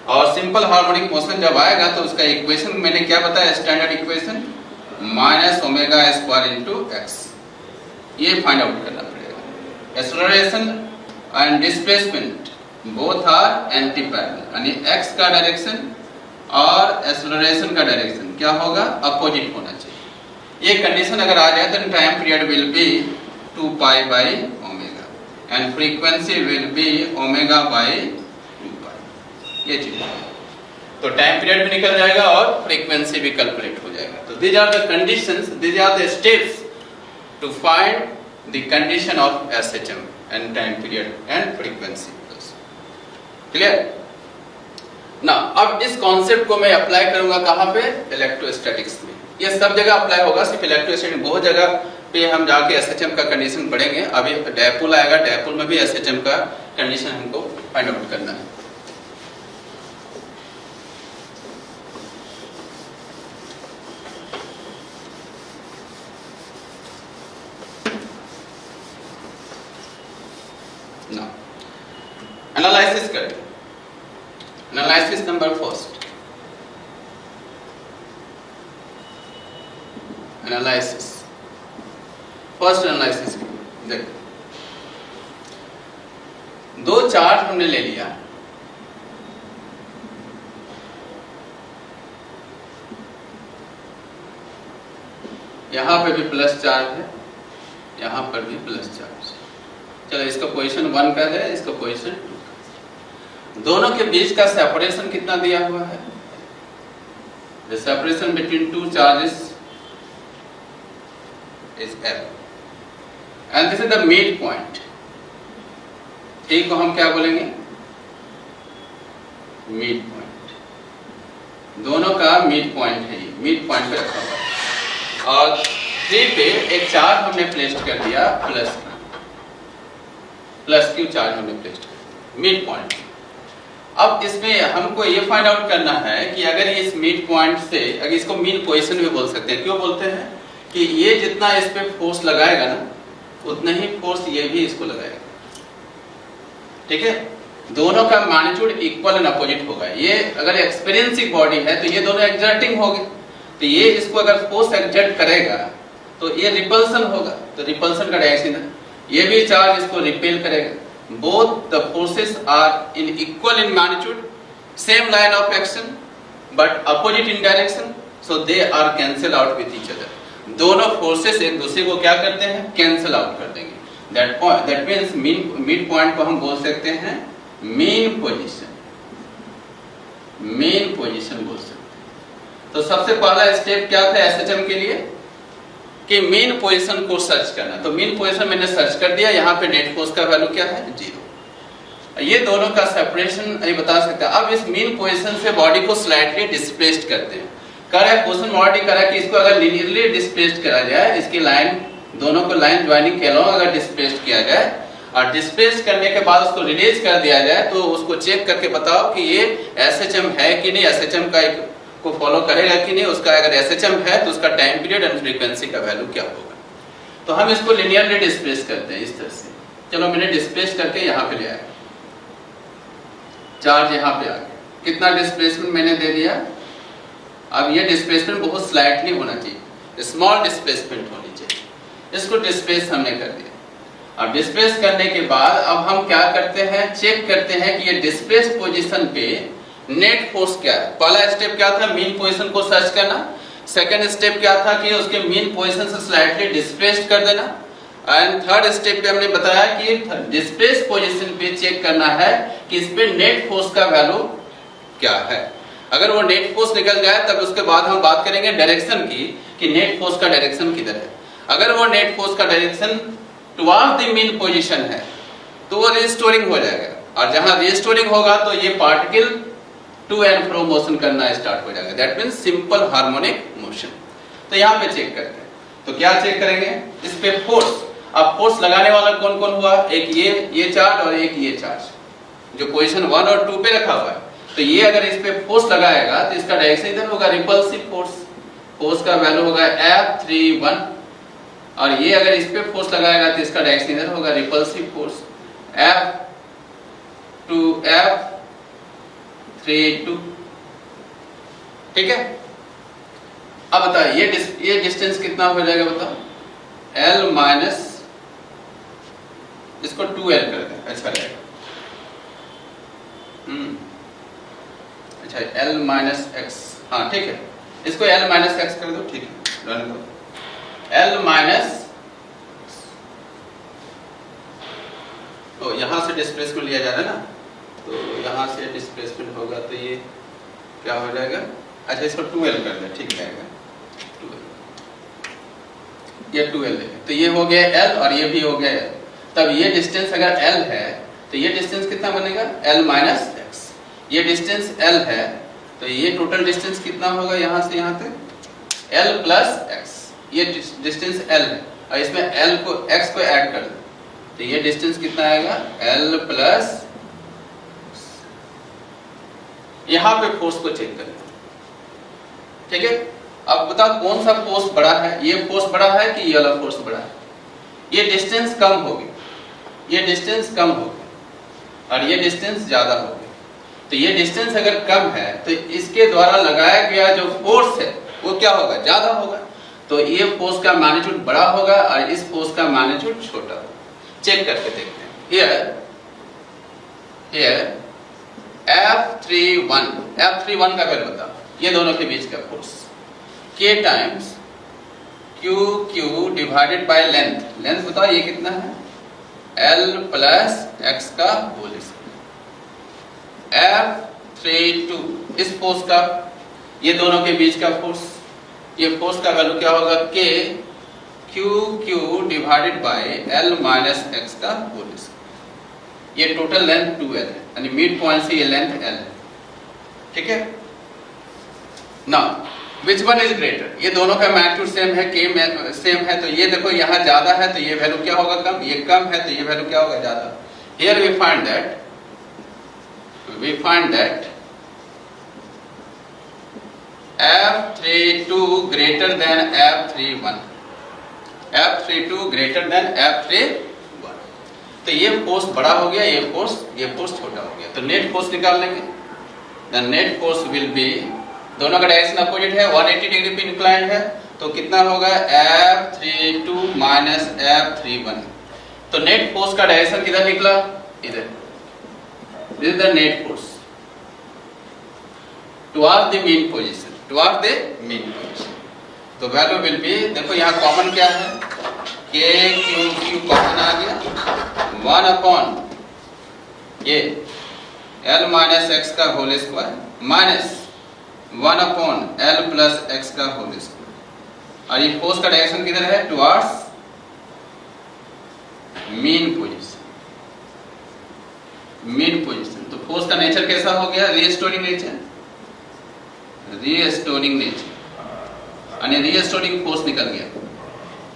और सिंपल हार्मोनिक मोशन जब आएगा तो उसका इक्वेशन मैंने क्या बताया? Standard equation -ω² × x। ये फाइंड आउट करना पड़ेगा। Acceleration and displacement both are anti parallel, यानी x का डायरेक्शन और एक्सेलरेशन का डायरेक्शन क्या होगा? अपोजिट होना चाहिए। ये कंडीशन अगर आ जाए तो time period will be 2π/ω and frequency will be ω/2π। ये चीज है। तो टाइम पीरियड भी निकल जाएगा और फ्रीक्वेंसी भी कैलकुलेट हो जाएगा। तो these are the conditions, these are the steps to find the condition of SHM and time period and frequency। Clear ना? अब इस कॉन्सेप्ट को मैं अप्लाई करूंगा कहां पे? इलेक्ट्रोस्टैटिक्स में। ये सब जगह अप्लाई होगा, सिर्फ इलेक्ट्रोस्टैटिक्स बहुत जगह पे हम जाके एसएचएम का कंडीशन पढ़ेंगे। अभी डायपोल आएगा, डायपोल में भी एसएचएम का कंडीशन हमको फाइंड आउट करना है। ना एनालिसिस करें। Analysis number first, analysis first analysis देखो। दो चार्ज हमने ले लिया, यहां पे भी प्लस चार्ज है, यहां पर भी प्लस चार्ज। चलो इसका पोजीशन 1 का है, इसका पोजीशन 2 का। दोनों के बीच का सेपरेशन कितना दिया हुआ है? The separation between two charges is L, and this is the midpoint। ठीक को हम क्या बोलेंगे? Mid point. दोनों का मिड पॉइंट है, ये मिड पॉइंट पे रखा हुआ है। और 3 पे एक चार्ज हमने प्लेस्ड कर दिया प्लस क्यू चार्ज हमने प्लेस्ड कर दिया मिड पॉइंट। अब इसमें हमको ये फाइंड आउट करना है कि अगर इस मिड पॉइंट से, अगर इसको मीन पोजीशन भी बोल सकते हैं। क्यों बोलते हैं? कि ये जितना इस पे फोर्स लगाएगा ना, उतना ही फोर्स ये भी इसको लगाएगा। ठीक है, दोनों का मैग्नीट्यूड इक्वल एंड अपोजिट होगा। ये अगर एक्सपीरियंसिंग बॉडी है तो ये दोनों एक्सर्टिंग होंगे, तो ये इसको अगर फोर्स एक्सर्ट करेगा तो ये रिपल्सन होगा, तो रिपल्सन का डायरेक्शन है। ये भी चार्ज इसको रिपेल करेगा। Both the forces are in equal in magnitude, same line of action, but opposite in direction, so they are cancel out with each other। दोनों forces एक दूसरे को क्या करते हैं? Cancel out कर देंगे। That means mid point को हम बोल सकते हैं mean position, mean position बोल सकते हैं। तो सबसे पहला स्टेप क्या था SHM के लिए? कि मीन पोजीशन को सर्च करना। तो मीन पोजीशन मैंने सर्च कर दिया, यहाँ पे नेट फोर्स का वैल्यू क्या है? 0। ये दोनों का सेपरेशन ये बता सकता है। अब इस मीन पोजीशन से बॉडी को स्लाइटली डिस्प्लेस्ड करते हैं। कह रहा है क्वेश्चन ऑलरेडी करा कि इसको अगर लीनियरली डिस्प्लेस्ड करा जाए, इसकी लाइन दोनों को लाइन ज्वाइनिंग के अलावा अगर डिस्प्लेस्ड किया जाए और डिस्प्लेस करने के बाद उसको रिलीज कर दिया जाए, तो उसको चेक करके बताओ कि ये SHM है कि नहीं, SHM का एक को फॉलो करेगा कि नहीं। उसका अगर SHM है तो उसका टाइम पीरियड एंड फ्रीक्वेंसी का वैल्यू क्या होगा। तो हम इसको लिनियरली डिस्प्लेस करते हैं इस तरह से। चलो मैंने डिस्प्लेस करके यहाँ पे ले आया, चार्ज यहाँ पे आ गया। कितना डिस्प्लेसमेंट मैंने दे दिया? अब ये डिस्प्लेसमेंट बहुत स्लाइटली होना चाहिए, स्मॉल डिस्प्लेसमेंट होनी चाहिए। इसको डिस्प्लेस हमने कर दिया। अब डिस्प्लेस करने के बाद अब हम क्या करते हैं? चेक करते हैं कि ये डिस्प्लेस पोजीशन पे नेट फोर्स क्या है। पहला स्टेप क्या था? मीन पोजीशन को सर्च करना। सेकंड स्टेप क्या था? कि उसके मीन पोजीशन से स्लाइटली डिस्प्लेस्ड कर देना। एंड थर्ड स्टेप पे हमने बताया कि डिस्प्लेस पोजीशन पे चेक करना है कि इस पे नेट फोर्स का वैल्यू क्या है। अगर वो नेट फोर्स निकल जाए तब उसके बाद हम बात करेंगे डायरेक्शन की, कि नेट फोर्स का डायरेक्शन किधर है। अगर वो नेट फोर्स का direction toward the mean position है तो वो रिस्टोरिंग हो जाएगा, और जहां रिस्टोरिंग होगा तो ये particle to and fro motion करना स्टार्ट हो जाएगा। That means simple harmonic motion. तो यहाँ पे चेक करते हैं। तो क्या चेक करेंगे? इस पे फोर्स। अब फोर्स लगाने वाला कौन कौन हुआ? एक ये चार्ज और एक ये चार्ज जो पोजीशन 1 और 2 पे रखा हुआ है। तो ये अगर इस पे फोर्स लगाएगा तो इसका डायरेक्शन इधर होगा, रिपल्सिव फोर्स। फोर्स का वैल्यू होगा F31, और ये अगर इस पे फोर्स लगाएगा तो इसका डायरेक्शन इधर होगा, रिपल्सिव फोर्स F32। ठीक है। अब बताइए ये डिस्टेंस कितना हो जाएगा? बताओ। L माइनस इसको 2L कर दें, अच्छा रहेगा। अच्छा L माइनस एक्स, हाँ ठीक है, इसको L माइनस एक्स कर दो। ठीक है, रन करो। L माइनस, तो यहां से डिस्प्लेसमेंट लिया जा रहा है ना, तो यहां से डिस्प्लेसमेंट होगा तो ये क्या हो जाएगा? अच्छा इसको 2L कर दे, ठीक रहेगा। 2L, ये 2L है, तो ये हो गया L और ये भी हो गया L। तब ये डिस्टेंस अगर L है तो ये डिस्टेंस कितना बनेगा? L minus x. ये डिस्टेंस L है तो ये टोटल डिस्टेंस कितना होगा यहां से यहां तक? L plus x. ये डिस्टेंस L है और इसमें L को x को ऐड कर दो तो ये डिस्टेंस कितना आएगा? L प्लस, यहां पे फोर्स को चेक करें। ठीक है। अब बताओ कौन सा फोर्स बड़ा है? ये फोर्स बड़ा है कि ये वाला फोर्स बड़ा है? ये डिस्टेंस कम होगी, ये डिस्टेंस कम होगी और ये डिस्टेंस ज्यादा होगी। तो ये डिस्टेंस अगर कम है तो इसके द्वारा लगाया गया जो फोर्स है वो क्या होगा? ज्यादा होगा। तो ये फोर्स का मैग्नीट्यूड बड़ा होगा और इस फोर्स का मैग्नीट्यूड छोटा होगा। चेक करके देखते हैं। हियर हियर F31 का वैल्यू बताओ, ये दोनों के बीच का force K times QQ divided by length, length बताओ ये कितना है, L प्लस x का होल स्क्वायर। F32 इस फोर्स का, ये दोनों के बीच का फोर्स, ये फोर्स का वैल्यू क्या होगा, K QQ divided by L minus x का होल स्क्वायर। ये टोटल लेंथ 2L है, यानी मिड पॉइंट से ये लेंथ L है, ठीक है। Now which one is greater, ये दोनों का मैग्नीट्यूड सेम है, K सेम है, तो ये देखो यहाँ ज्यादा है तो ये वैल्यू क्या होगा कम, ये कम है तो ये वैल्यू क्या होगा ज्यादा। Here we find that F32 greater than F31, F32 greater than F31, तो ये फोर्स बड़ा हो गया, ये फोर्स छोटा हो गया, तो नेट फोर्स निकाल लेंगे। The net force will B, दोनों का डायरेक्शन अपोजिट है, 180 डिग्री पे इंक्लाइंड है, तो कितना होगा F32 माइनस F31, तो नेट फोर्स का डायरेक्शन किधर निकला, इधर, this is the net force toward the mean position, तो वैल्यू विल बी, देखो यहाँ कॉमन क्या है, K Q कॉमन आ गया, 1 अपॉन ये L माइनस x का whole square minus 1 upon L plus x का होल स्क्वायर, और ये फोर्स का डायरेक्शन किधर है, टुवर्ड्स मीन पोजीशन, तो फोर्स का नेचर कैसा हो गया, रीस्टोरिंग नेचर, यानी रीस्टोरिंग फोर्स निकल गया,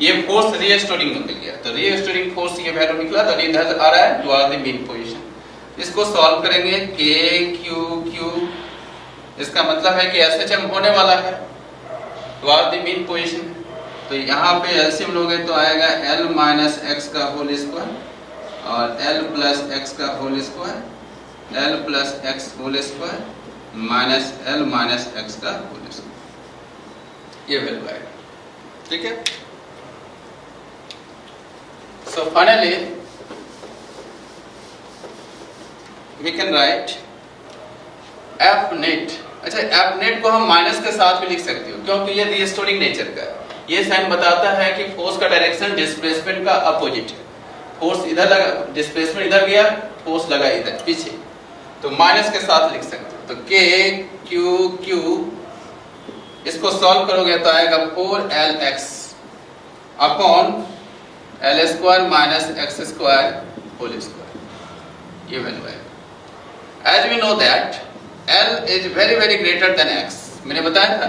ये फोर्स रीस्टोरिंग निकल गया, तो रीस्टोरिंग फोर्स ये वैल्यू निकला, तो इधर आ रहा है टुवर्ड द मीन पोजीशन। इसको सॉल्व करेंगे, K Q, इसका मतलब है कि SHM होने वाला है टुवर्ड द मीन पोजीशन, तो यहाँ पे एलसीएम लोगे तो आएगा L माइनस x का होल स्क्वायर और L प्लस x का whole square, L plus x whole square minus L minus x का होल स्क्वायर, ये वैल्यू आएगा, ठीक है। So finally we can write F net, अच्छा F net को हम माइनस के साथ भी लिख सकते हो, क्योंकि ये रीस्टोरिंग नेचर का है, ये साइन बताता है कि फोर्स का डायरेक्शन डिस्प्लेसमेंट का अपोजिट है, फोर्स इधर लगा, डिस्प्लेसमेंट इधर गया, फोर्स लगा इधर पीछे, तो माइनस के साथ लिख सकते हो, तो K Q इसको सॉल्व करोगे तो आएगा 4LX upon L square minus x square whole square, ये वैल्यू आएगा। As we know that L is very very greater than x, मैंने बताया था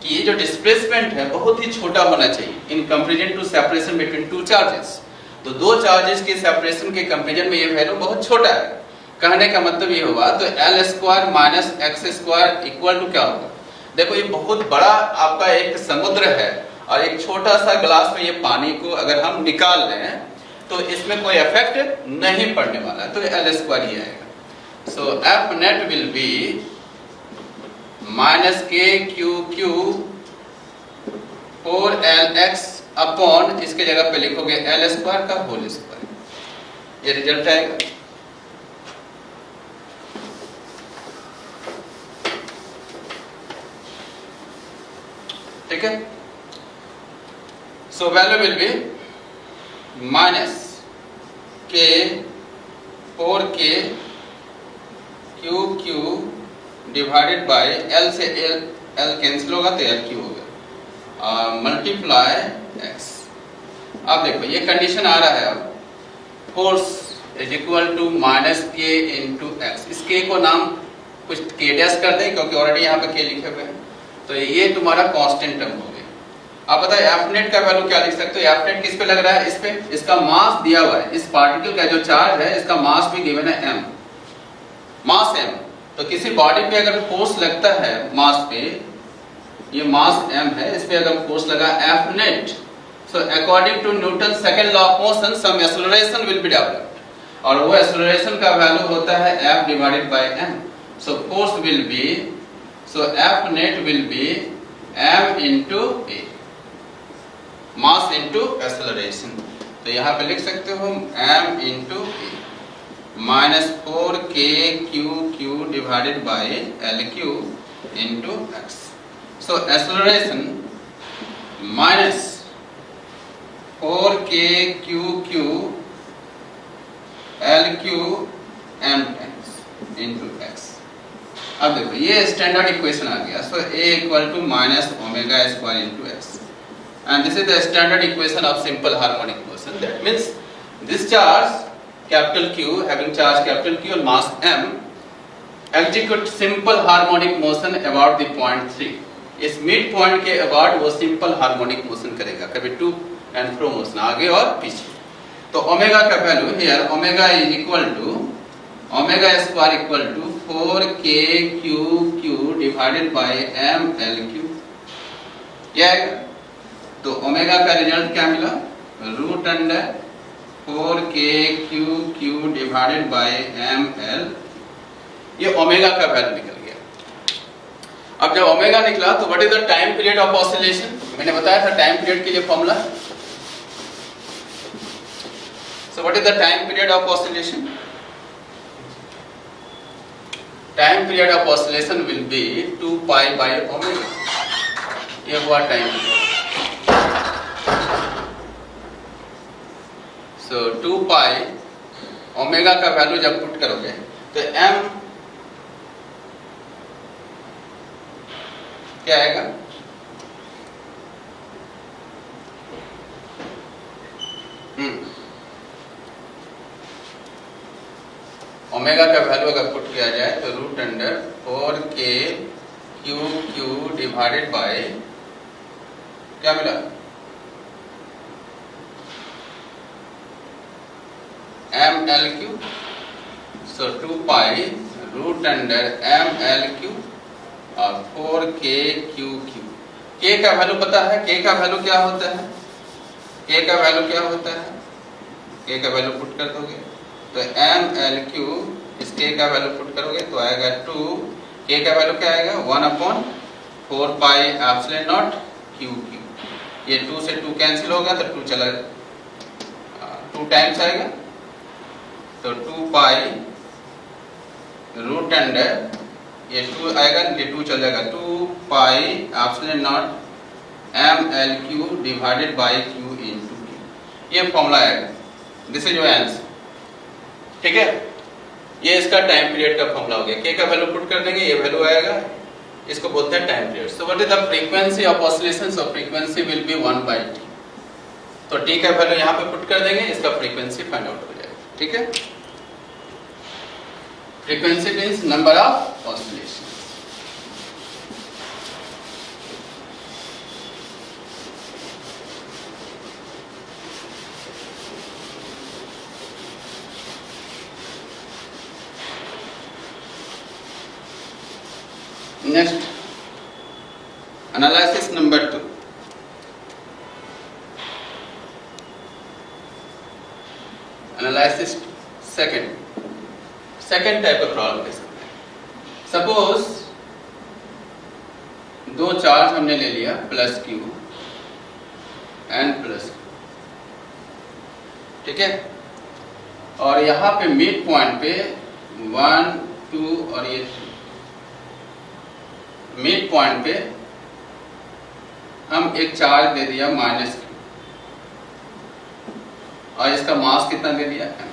कि ये जो डिस्प्लेसमेंट है बहुत ही छोटा होना चाहिए in comparison to separation between two charges, तो दो चार्जेस के सेपरेशन के कंपैरिजन में ये वैल्यू बहुत छोटा है, कहने का मतलब ये हुआ, तो L square minus x square equal to क्या होगा, देखो ये बहुत बड़ा आपका एक समुद्र है और एक छोटा सा ग्लास में ये पानी को अगर हम निकाल लें तो इसमें कोई इफेक्ट नहीं पड़ने वाला, तो L स्क्वायर ही आएगा। सो F net will be minus K Q 4LX upon, इसके जगह पे लिखोगे L स्क्वायर का होल स्क्वायर, ये रिजल्ट आएगा। ठीक है, so value will be minus K 4K Q divided bye L से L कैंसिल होगा तो LQ हो गया, मल्टीप्लाई X। अब देखो ये कंडीशन आ रहा है, अब force is equal to minus K into X, इस K को नाम कुछ K डैश कर दें क्योंकि ऑलरेडी यहाँ पे K लिखे हुए हैं, तो ये तुम्हारा कांस्टेंट टर्म हो गया। अब बताइए F नेट का वैल्यू क्या लिख सकते हो, F नेट किस पे लग रहा है, इस पे, इसका मास दिया हुआ है, इस पार्टिकल का जो चार्ज है इसका मास भी गिवन है m, मास m, तो किसी बॉडी पे अगर फोर्स लगता है मास पे, ये मास m है, इस पे अगर फोर्स लगा F net, so according to Newton second law of motion some acceleration will be developed, और वो एक्सेलरेशन का वैल्यू होता है F divided by m, so force will be, so F net will be m into a, mass into acceleration, तो यहाँ पे लिख सकते हो m into a, minus 4k/q divided by LQ into x. So acceleration minus 4k/q LQ m into x. अब देखो ये स्टैंडर्ड इक्वेशन आ गया. So a equal to minus omega square into x, and this is the standard equation of simple harmonic motion. That means this charge capital Q having charge capital Q and mass m execute simple harmonic motion about the point 3. इस मिड पॉइंट के अबाउट वो सिंपल हार्मोनिक मोशन करेगा, कभी टू एंड फ्रो मोशन, आगे और पीछे. तो ओमेगा का value here omega is equal to omega square equal to 4k/q divided by mLQ. क्या आएगा? तो ओमेगा का रिजल्ट क्या मिला? Root under 4k/q divided by mL. ये ओमेगा का वैल्यू निकल गया. अब जब ओमेगा निकला तो what is the time period of oscillation? मैंने बताया था टाइम पीरियड के लिए formula. So what is the time period of oscillation? Time period of oscillation will be 2 pi by omega. ये हुआ टाइम. सो 2 पाई ओमेगा का वैल्यू जब पुट करोगे तो m क्या आएगा? ओमेगा का वैल्यू अगर पुट किया जाए तो root under 4k/q divided bye क्या मिला? mLQ. सो 2 पाई रूट अंडर mLQ और 4k/q. k का वैल्यू पता है? k का वैल्यू क्या होता है? k का वैल्यू क्या होता है? k का वैल्यू पुट कर दोगे तो mLQ, इस k का वैल्यू पुट करोगे तो आएगा 2. k का वैल्यू क्या आएगा? 1/4 पाई एप्सिलॉन नॉट q. ये 2 से 2 कैंसिल होगा तो 2 चला 2 टाइम्स आएगा तो 2 पाई रूट अंडर ये 2 आएगा, ये 2 चल जाएगा 2 pi epsilon not mLQ divided by q into q. ये फॉर्मूला आएगा. This is your answer. ठीक है, ये इसका टाइम पीरियड का फॉर्मूला हो गया. k का वैल्यू पुट कर देंगे, ये वैल्यू आएगा, इसको बोलते हैं time period. So what is the frequency of oscillation? So frequency will B 1/t. तो t का वैल्यू यहाँ पे पुट कर देंगे, इसका फ्रीक्वेंसी फाइंड आउट हो जाएगा. ठीक है, frequency means number of oscillations. Next, analysis number 2. Analysis second type का प्रॉब्लम ले सकते हैं. सपोज दो चार्ज हमने ले लिया plus Q and plus Q. ठीक है, और यहाँ पे मिड पॉइंट पे 1 2 और ये 3. मिड पॉइंट पे हम एक चार्ज दे दिया माइनस Q और इसका मास कितना दे दिया m.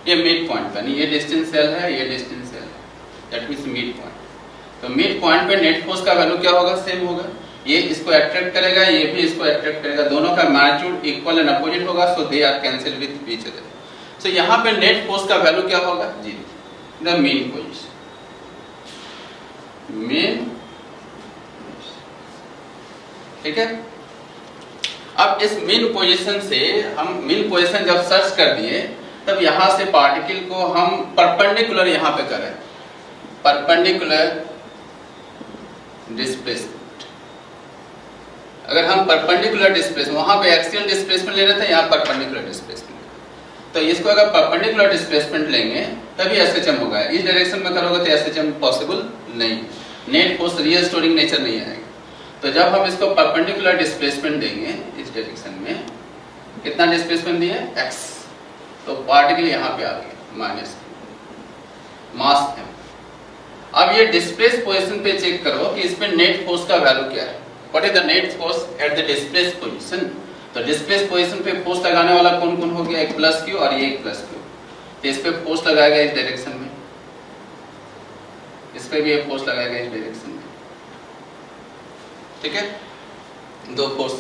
ये मिड पॉइंट पर नहीं, ये डिस्टेंस सेल है, ये डिस्टेंस सेल है, दैट मींस मिड पॉइंट. तो मिड पॉइंट पे नेट फोर्स का वैल्यू क्या होगा? सेम होगा. ये इसको अट्रैक्ट करेगा, ये भी इसको अट्रैक्ट करेगा, दोनों का मैग्नीट्यूड इक्वल एंड अपोजिट होगा, so they are cancel with each other. So यहाँ पे नेट फोर्स का वैल्यू क्या होगा? 0. The mean position, mean. ठीक है, अब इस मेन पोजीशन से हम मेन पोजीशन जब सर्च कर दिए तब यहां से पार्टिकल को हम परपेंडिकुलर यहां पे करें, परपेंडिकुलर डिस्प्लेसमेंट. अगर हम परपेंडिकुलर डिस्प्लेसमेंट, वहां पे एक्सियल डिस्प्लेसमेंट ले रहे थे, यहाँ परपेंडिकुलर डिस्प्लेसमेंट, तो इसको अगर परपेंडिकुलर डिस्प्लेसमेंट लेंगे तभी एसएचएम होगा. इस डायरेक्शन में करोगे तो एसएचएम पॉसिबल नहीं, नेट फोर्स रीस्टोरिंग नेचर नहीं आएगा. तो जब हम इसको परपेंडिकुलर डिस्प्लेसमेंट देंगे इस डायरेक्शन में, कितना डिस्प्लेसमेंट दिया? x. तो पार्टिकल यहाँ पे आ गया. Minus mass m। अब ये डिस्प्लेस पोजीशन पे चेक करो कि इसमें नेट फोर्स का वैल्यू क्या है। What is the net force at the displace position. तो डिस्प्लेस पोजीशन पे फोर्स लगाने वाला कौन कौन हो गया, एक प्लस क्यू और ये एक प्लस क्यू। तो इस पे फोर्स लगाएगा इस डायरेक्शन में, इस पे भी ये फोर्स लगाएगा इस डायरेक्शन में, ठीक है, दो फोर्स।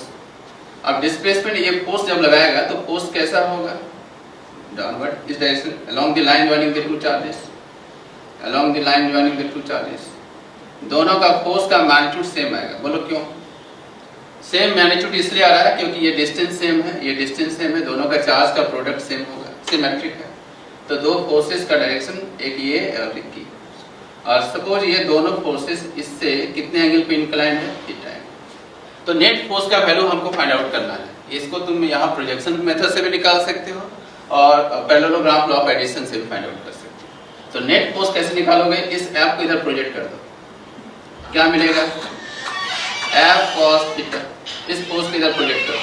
अब डिस्प्लेसमेंट ये फोर्स जब लगाएगा तो फोर्स कैसा होगा, डाउनवर्ड इस direction along the line joining the two charges, along the line joining the two charges. दोनों का फोर्स का मैग्नीट्यूड सेम आएगा। बोलो क्यों सेम मैग्नीट्यूड? इसलिए आ रहा है क्योंकि ये डिस्टेंस सेम है, ये डिस्टेंस सेम है, दोनों का चार्ज का प्रोडक्ट सेम होगा, सिमेट्रिक है। तो दो फोर्सेस का डायरेक्शन एक ये और एक ये। और सपोज ये दोनों फोर्सेस इससे कितने एंगल पे इंक्लाइन है, थीटा एंगल। तो नेट फोर्स का वैल्यू हमको फाइंड आउट करना है। इसको तुम यहाँ प्रोजेक्शन मेथड से भी निकाल सकते हो और पैरेललोग्राम लॉ ऑफ एडिशन से भी फाइंड आउट कर सकते हो। तो नेट फोर्स कैसे निकालोगे, इस एफ को इधर प्रोजेक्ट कर दो, क्या मिलेगा, एफ कॉस थीटा। इस फोर्स को इधर प्रोजेक्ट करो,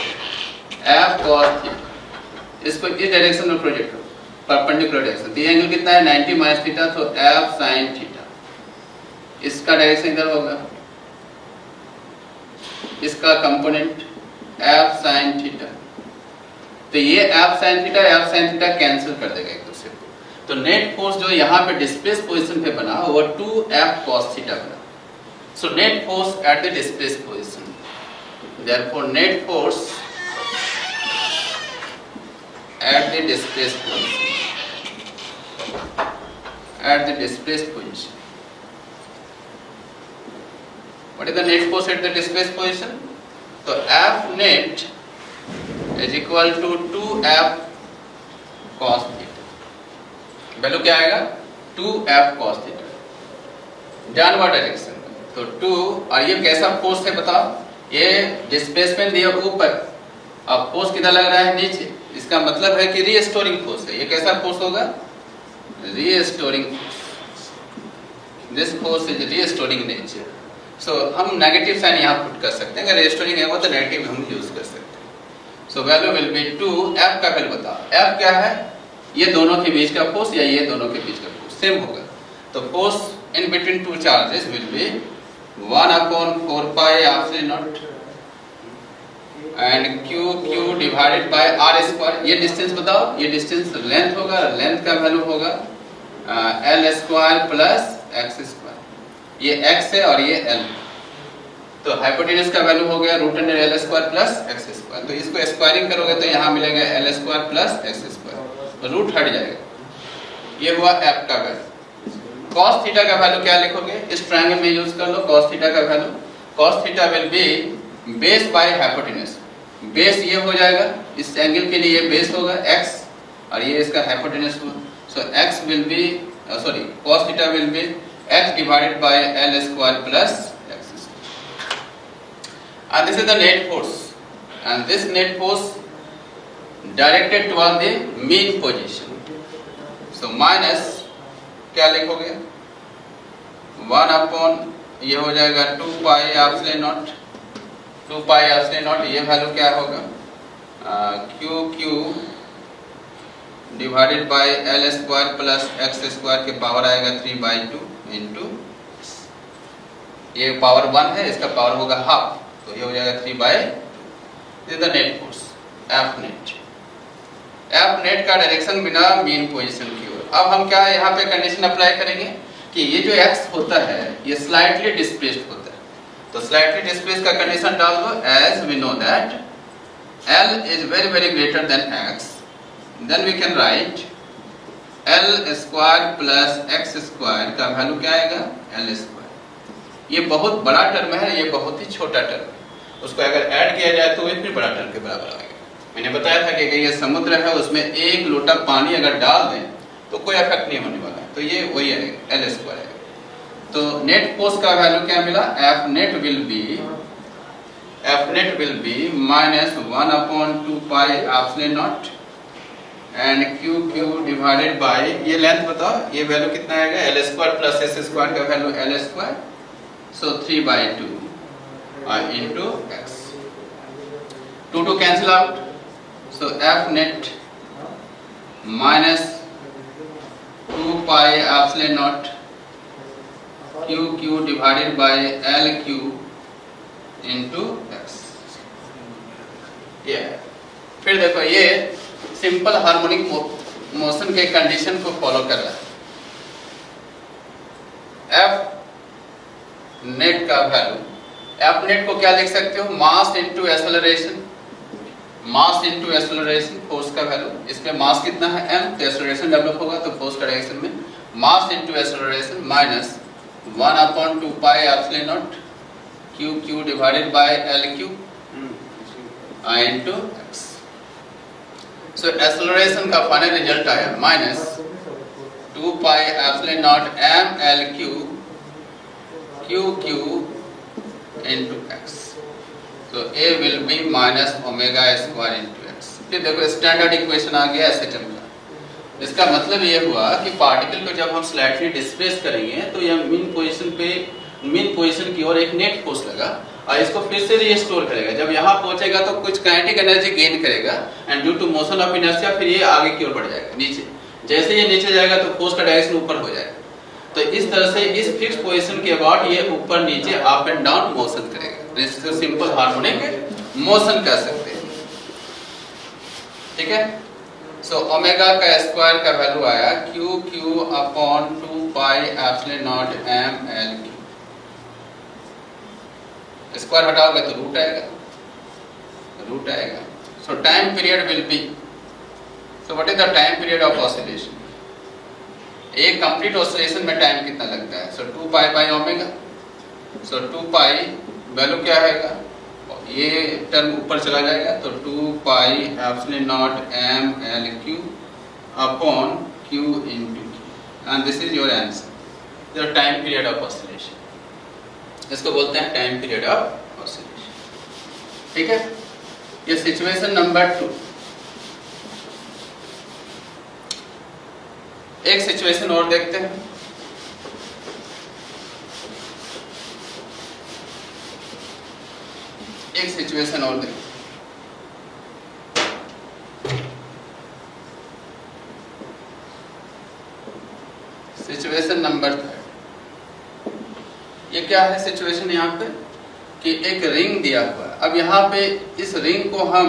एफ कॉस थीटा। इसको इस डायरेक्शन में प्रोजेक्ट करो, परपेंडिकुलर डायरेक्शन। तो ये एंगल कितना है 90 माइनस थीटा, तो एफ साइन थीटा। इसका डायरेक्शन इधर होगा, इसका कंपोनेंट एफ साइन थीटा। तो ये एफ साइन थीटा कैंसिल कर देगा एक दूसरे को। तो नेट फोर्स जो यहाँ पे डिस्प्लेस पोजीशन पे बना वो 2f cos थीटा बना। सो net force at the displace position, therefore net force at the displace position, at the displaced position. What is the net force at the displaced position? So F net is equal to 2F cos theta. Value क्या आएगा 2F cos theta, downward direction. तो 2 और ये कैसा फोर्स है बताओ, ये डिस्प्लेसमेंट दिया ऊपर, अब फोर्स किधर लग रहा है नीचे। इसका मतलब है कि रीस्टोरिंग फोर्स है। ये कैसा फोर्स होगा, restoring force. This force is restoring nature. So हम नेगेटिव साइन यहाँ पुट कर सकते हैं, अगर restoring है वो तो नेगेटिव हम यूज कर सकते हैं। So value will be 2, F का वैल्यू बताओ, F क्या है, ये दोनों के बीच का फोर्स या ये दोनों के बीच का फोर्स सेम होगा। तो force in between two charges will be 1/4 pi epsilon naught and q divided by r square. ये डिस्टेंस बताओ, ये डिस्टेंस लेंथ होगा, लेंथ का वैल्यू होगा l square plus x square. ये x है और ये l, तो हाइपोटेन्यूज का वैल्यू हो गया √l square plus x square. तो इसको स्क्वायरिंग करोगे तो यहाँ मिलेगा l square plus x square, तो रूट हट जाएगा। ये हुआ f का वैल्यू। cos थीटा का वैल्यू क्या लिखोगे, इस ट्रायंगल में यूज कर लो cos थीटा का value. cos theta will be base by hypotenuse. Base ये हो जाएगा, इस एंगल के लिए ये बेस होगा x और ये इसका हाइपोटेन्यूज हुआ। सो x will be sorry cos theta will B x divided bye l square plus x square. And this is the net force, and this net force directed toward the mean position. So minus क्या लिखोगे 1 ये हो जाएगा 2 pi epsilon not, 2 pi epsilon not. ये वैल्यू क्या होगा q divided bye l square plus x square के पावर आएगा 3/2 इंटू ये पावर 1 है, इसका पावर होगा हाफ, तो ये हो जाएगा 3/2। Is the net force F net. F net का डायरेक्शन बिना मीन पोजीशन की ओर। अब हम क्या यहाँ पे कंडीशन अप्लाई करेंगे कि ये जो x होता है ये स्लाइटली डिस्प्लेस्ड होता है। तो स्लाइटली डिस्प्लेस्ड का कंडीशन डाल दो, as we know that L is very greater than x, then we can write L square plus x square का वैल्यू क्या आएगा L स्क्वायर। ये बहुत बड़ा टर्म है, ये बहुत ही छोटा टर्म है, उसको अगर ऐड किया जाए तो ये फिर बड़ा टर्म के बराबर आएगा। मैंने बताया था कि ये समुद्र है, उसमें एक लोटा पानी अगर डाल दें तो कोई इफेक्ट नहीं होने वाला है, तो ये वही आएगा L स्क्वायर आएगा। तो नेट फोर्स का वैल्यू क्या मिला, F net will be minus 1/2 pi epsilon naught and q divided by ये लेंथ बताओ, ये वैल्यू कितना आएगा L square plus S square का value L square, so 3/2 into x। 2 cancel out, so F net minus 2 pi epsilon not q q divided by L q into x. ये फिर देखो ये सिंपल हार्मोनिक मोशन के कंडीशन को फॉलो कर रहा है। एफ नेट का वैल्यू, एफ नेट को क्या लिख सकते हो, मास इनटू एक्सेलरेशन, मास इनटू एक्सेलरेशन फोर्स का वैल्यू। इसमें मास कितना है m, तो एक्सेलरेशन डेवलप होगा तो फोर्स का डायरेक्शन में मास into acceleration minus 1/2 pi epsilon nought q q divided bye l q i into x। So acceleration का फाइनल रिजल्ट आया minus 2 pi epsilon not m l q q q into x। तो a will be minus omega square into x। फिर देखो स्टैंडर्ड इक्वेशन आ गया एसएचएम का। इसका मतलब ये हुआ कि पार्टिकल को जब हम स्लाइटली डिस्प्लेस करेंगे तो यह मीन पोजीशन की ओर एक नेट फोर्स लगा और इसको फिर से रिस्टोर करेगा। जब यहाँ पहुंचेगा तो कुछ काइनेटिक एनर्जी गेन करेगा and due to motion of inertia फिर ये आगे की ओर बढ़ जाएगा नीचे। जैसे ये नीचे जाएगा तो फोर्स का डायरेक्शन ऊपर हो जाएगा। तो इस तरह से इस फिक्स पोजीशन के बाद ये ऊपर नीचे अप एंड डाउन मोशन करेगा। इसको सिंपल हार्मोनिक मोशन कह सकते हैं, ठीक है। सो ओमेगा का स्क्वायर का वैल्यू आया q q upon 2 pi epsilon not m l q। Square हटाओगे तो रूट आएगा, रूट आएगा। So time period will be, so what is the time period of oscillation, एक कंप्लीट ऑसिलेशन में टाइम कितना लगता है। So 2 pi by omega. So 2 pi value क्या आएगा, ये टर्म ऊपर चला जाएगा तो 2 pi epsilon not m l q upon q into q and this is your answer, the time period of oscillation. इसको बोलते हैं टाइम पीरियड ऑफ ऑसिलेशन, ठीक है। ये सिचुएशन नंबर 2। एक सिचुएशन और देखते हैं। एक सिचुएशन और देखते हैं। Situation number 3। ये क्या है सिचुएशन, यहाँ पे कि एक रिंग दिया हुआ है। अब यहाँ पे इस रिंग को हम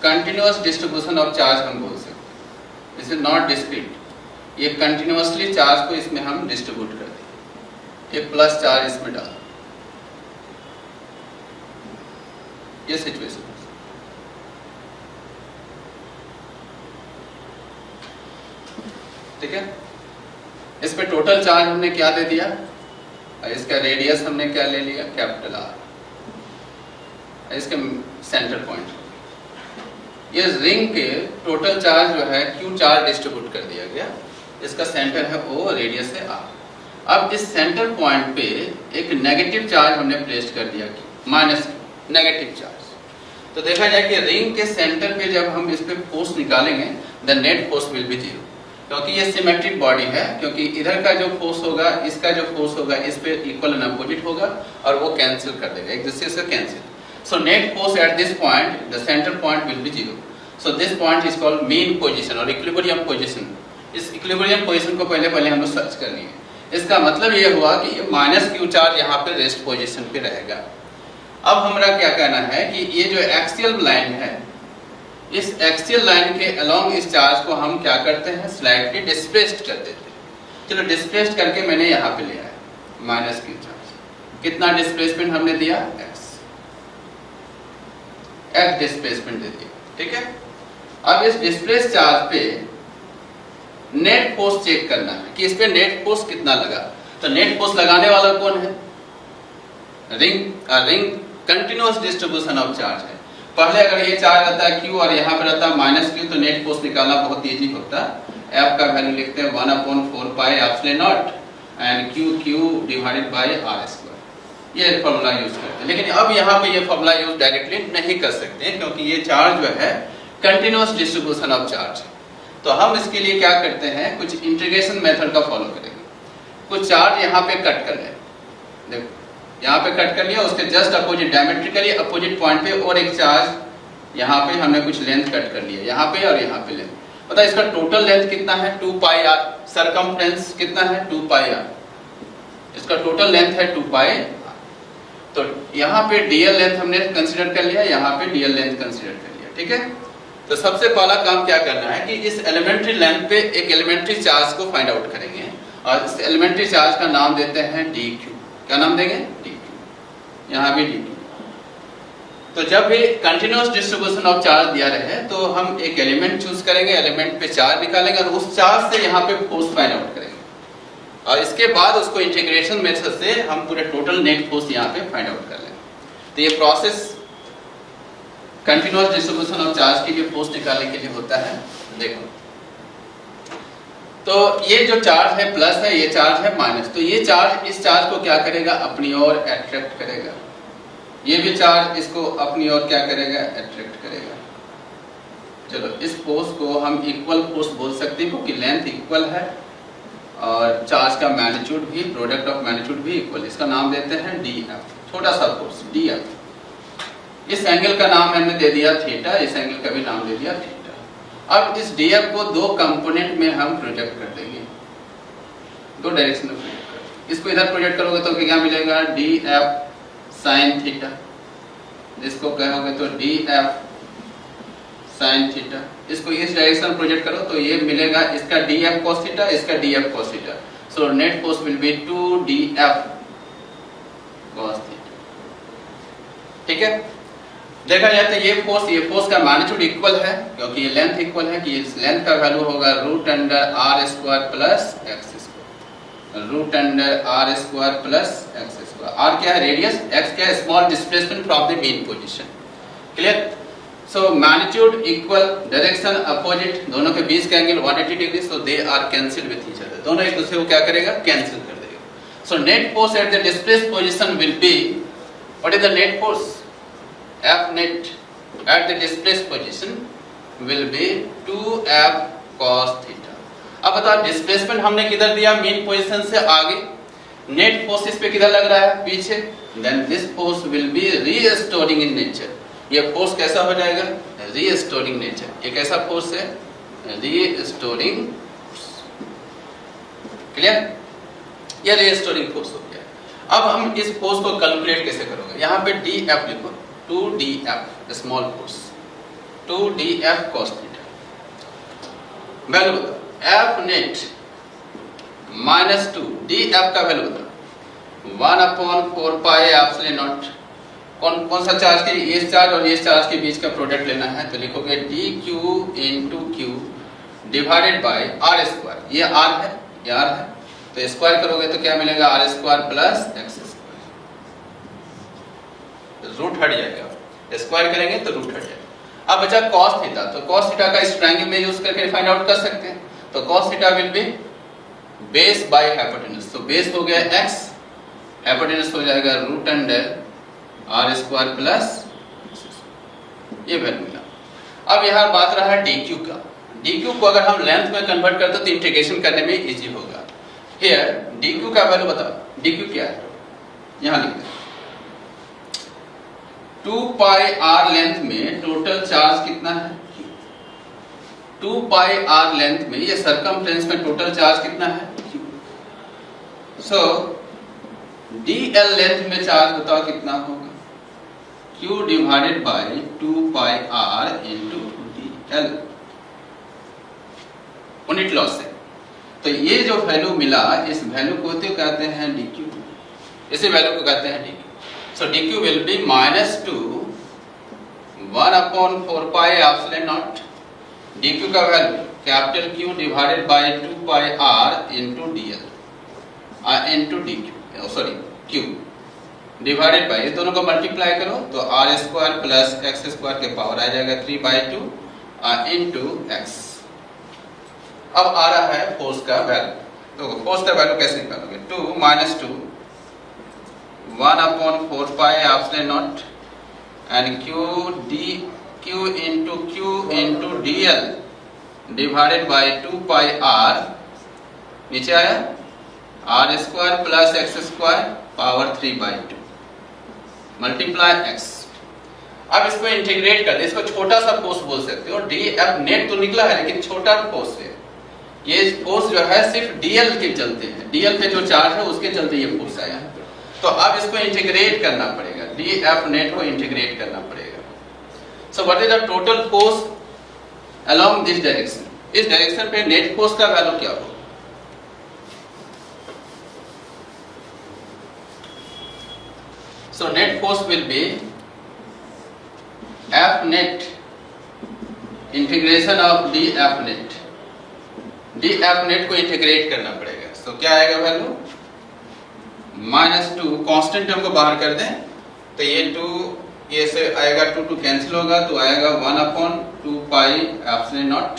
कंटिन्यूअस डिस्ट्रीब्यूशन ऑफ चार्ज हम बोल सकते हैं। दिस इज नॉट डिस्क्रीट, ये कंटिन्यूअसली चार्ज को इसमें हम डिस्ट्रीब्यूट कर दें, ये प्लस चार्ज इसमें डाल, ये सिचुएशन। ठीक है, इस पे टोटल चार्ज हमने क्या दे दिया, इसका रेडियस हमने क्या ले लिया, कैपिटल R, इसके सेंटर पॉइंट। ये रिंग के टोटल चार्ज जो है Q चार्ज डिस्ट्रीब्यूट कर दिया गया, इसका सेंटर है O, रेडियस है R। अब इस सेंटर पॉइंट पे एक नेगेटिव चार्ज हमने प्लेस कर दिया, माइनस नेगेटिव चार्ज। तो देखा जाए कि रिंग के सेंटर पे जब हम इस पे फोर्स निकालेंगे the net force will B 0, क्योंकि ये सिमेट्रिक बॉडी है, क्योंकि इधर का जो फोर्स होगा इसका जो फोर्स होगा इस पे इक्वल एंड अपोजिट होगा और वो कैंसिल कर देगा, एक दूसरे से cancel. So net force at this point, the centre point will be 0। So this point is called mean position और इक्विलिब्रियम पोजीशन। इस इक्विलिब्रियम पोजीशन को पहले हम लोग सर्च कर लिए। इसका मतलब ये हुआ कि ये माइनस क्यू चार्ज यहाँ पे रेस्ट पोजीशन पे रहेगा। अब हमारा क्या कहना है कि ये जो एक्सियल लाइन है, इस एक्सियल लाइन के अलोंग इस चार्ज को हम क्या करते हैं, स्लाइटली डिस्प्लेस्ड कर देते हैं। चलो डिस्प्लेस्ड करके मैंने यहाँ पे लिया है माइनस क्यू चार्ज। कितना डिस्प्लेसमेंट हमने दिया, x डिस्प्लेसमेंट दे दिया, ठीक है। अब इस डिस्प्लेस चार्ज पे नेट फोर्स चेक करना है कि इस पे नेट फोर्स कितना लगा। तो नेट फोर्स लगाने वाला कौन है, ring continuous distribution of charge है। पहले अगर ये चार्ज रहता है Q और यहाँ पे रहता है माइनस Q तो नेट फोर्स निकालना बहुत इजी होता है। F का वैल्यू लिखते हैं 1/4 pi epsilon not and Q divided by R square. ये फॉर्मूला यूज करते हैं, लेकिन अब यहाँ पे ये फॉर्मूला यूज डायरेक्टली नहीं कर सकते क्योंकि ये चार्ज जो है कंटिन्यूअस डिस्ट्रीब्यूशन ऑफ चार्ज है। तो हम इसके लिए क्या करते हैं, कुछ इंटीग्रेशन मेथड का फॉलो करेंगे। कुछ चार्ज यहाँ पे कट कर लें, देखो यहाँ पे कट कर लिया, उसके just opposite diametrically opposite point पे और एक चार्ज यहाँ पे हमने कुछ लेंथ कट कर लिया, यहाँ पे और यहाँ पे लेंथ। पता है इसका टोटल लेंथ कितना है 2 पाई आर, सरकमफ्रेंस कितना है 2 पाई आर, इसका टोटल लेंथ है 2 पाई। तो यहाँ पे डीएल लेंथ हमने कंसीडर कर लिया, यहाँ पे डीएल लेंथ कंसीडर कर लिया, ठीक है। तो सबसे पहला काम क्या करना है कि इस एलिमेंट्री लेंथ पे एक एलिमेंट्री चार्ज को फाइंड आउट करेंगे और इस एलिमेंट्री चार्ज का नाम देते हैं डी क्यू। क्या नाम देंगे? डी क्यू, यहाँ भी डी क्यू। तो जब भी कंटिन्यूअस डिस्ट्रीब्यूशन ऑफ चार्ज दिया रहे तो हम एक एलिमेंट चूज करेंगे, एलिमेंट पे चार्ज निकालेंगे और उस चार्ज से यहाँ पे फोर्स फाइंड आउट करेंगे और इसके बाद उसको इंटीग्रेशन मेथड से हम पूरे टोटल नेट फोर्स यहाँ पे फाइंड आउट कर लेंगे। तो ये process continuous distribution of charge के लिए फोर्स निकालने के लिए होता है। देखो तो ये जो चार्ज है प्लस है, ये चार्ज है माइनस, तो ये चार्ज इस चार्ज को क्या करेगा? अपनी ओर अट्रैक्ट करेगा। ये भी चार्ज इसको अपनी ओर क्या करेगा? अट्रैक्ट करेगा। चलो इस फोर्स को हम इक्वल फोर्स बोल सकते हैं क्योंकि लेंथ इक्वल है और चार्ज का मैग्नीट्यूड भी, प्रोडक्ट ऑफ मैग्नीट्यूड भी इक्वल। इसका नाम देते हैं डी एफ, छोटा सा फोर्स डी एफ। इस एंगल का नाम हमने दे दिया थीटा, इस एंगल का भी नाम दे दिया थीटा। अब इस डी एफ को दो कंपोनेंट में हम प्रोजेक्ट कर देंगे, दो डायरेक्शन में प्रोजेक्ट कर। इसको इधर प्रोजेक्ट करोगे तो क्या मिलेगा? D F sine theta. इसको कहोगे तो डी एफ साइन थीटा। इसको इस डायरेक्शन प्रोजेक्ट करो तो ये मिलेगा इसका डी एफ कॉस थीटा, इसका D F cos theta. So net force will be 2 D F cos theta. ठीक है, देखा जाए तो ये फोर्स का मैग्नीट्यूड इक्वल है क्योंकि ये लेंथ इक्वल है कि इस लेंथ का वैल्यू होगा root under R square plus x square, root under R square plus x square. R क्या है? रेडियस, एक्स क्या है? Small displacement from the mean position. Clear? So magnitude equal, direction opposite, दोनों के बीच का angle 180 degree, so they are cancel with each other. दोनों एक दूसरे को क्या करेगा? कैंसिल कर देगा। So net force at the displaced position will be, what is the net force? F net at the displaced position will be 2F cos theta। अब बताओ डिस्प्लेसमेंट हमने किधर दिया? मेन पोजीशन से आगे। नेट फोर्स इस पे किधर लग रहा है? पीछे। Then this force will be restoring in nature. ये फोर्स कैसा हो जाएगा? Restoring nature. ये कैसा फोर्स है? रीस्टोरिंग। क्लियर? ये रीस्टोरिंग फोर्स हो गया। अब हम इस फोर्स को कैलकुलेट कैसे करोगे? यहाँ पे डी एफ लिखो, 2df small force, 2df cos theta. Value बताओ f नेट माइनस 2 df का वैल्यू बताओ 1/4 पाई एप्सिलॉन नॉट। कौन सा चार्ज के? इस चार्ज और इस चार्ज के बीच का प्रोडक्ट लेना है तो लिखोगे dq into q divided by R square. ये r है, ये r है, तो स्क्वायर करोगे तो क्या मिलेगा? R square plus x square. Root हट जाएगा, स्क्वायर करेंगे तो रूट हट जाएगा। अब बचा cos थीटा, तो cos थीटा का इस ट्रायंगल में यूज करके फाइंड आउट कर सकते हैं। तो cos theta will be base by hypotenuse. तो बेस हो गया x, हाइपोटेन्यूज हो जाएगा root under R square plus, ये वैल्यू मिला। अब यहाँ बात रहा है dq का। dq को अगर हम लेंथ में कन्वर्ट करते तो इंटीग्रेशन करने में इजी होगा। हियर dq का वैल्यू बताओ, dq क्या है? यहाँ लिख दो 2 पाई आर लेंथ में टोटल चार्ज कितना है? 2 पाई आर लेंथ में, ये सरकमफ्रेंस में टोटल चार्ज कितना है? सो dl लेंथ में चार्ज बताओ कितना होगा? q divided bye 2 pi r into dl, unit loss से। तो ये जो वैल्यू मिला, इस वैल्यू को तो कहते हैं dq, इसी वैल्यू को कहते हैं dq। So dq will be minus 2 1/4 pi epsilon naught। dq का value capital Q divided bye 2 pi r into dl into dq, sorry q divided bye, ये दोनों को मल्टीप्लाई करो तो r square plus x square के पावर आ जाएगा 3/2 into x। अब आ रहा है फोर्स का वैल्यू। तो फोर्स का वैल्यू कैसे निकालोगे? 2 minus 2 1/4 pi epsilon naught and q into dl divided by 2 pi r, नीचे आया r square plus x square power 3/2 multiply x। अब इसको इंटीग्रेट कर दे, इसको छोटा सा फोर्स बोल सकते हो। डी एफ नेट तो निकला है लेकिन छोटा फोर्स है, ये फोर्स जो है सिर्फ डीएल के चलते है, डीएल पे जो चार्ज है उसके चलते ये फोर्स आया। तो अब इसको इंटीग्रेट करना पड़ेगा, डी एफ नेट को इंटीग्रेट करना पड़ेगा। सो what is the total force along this direction, इस डायरेक्शन पे नेट फोर्स का वैल्यू क्या होगा? So net force will be F net integration of d F net, d F net को इंटीग्रेट करना पड़ेगा। तो क्या आएगा वैल्यू? -2, कांस्टेंट टर्म को बाहर कर दें तो ये 2 ये से आएगा, 2 कैंसिल होगा तो आएगा 1/2 पाई एप्सिलॉन नॉट,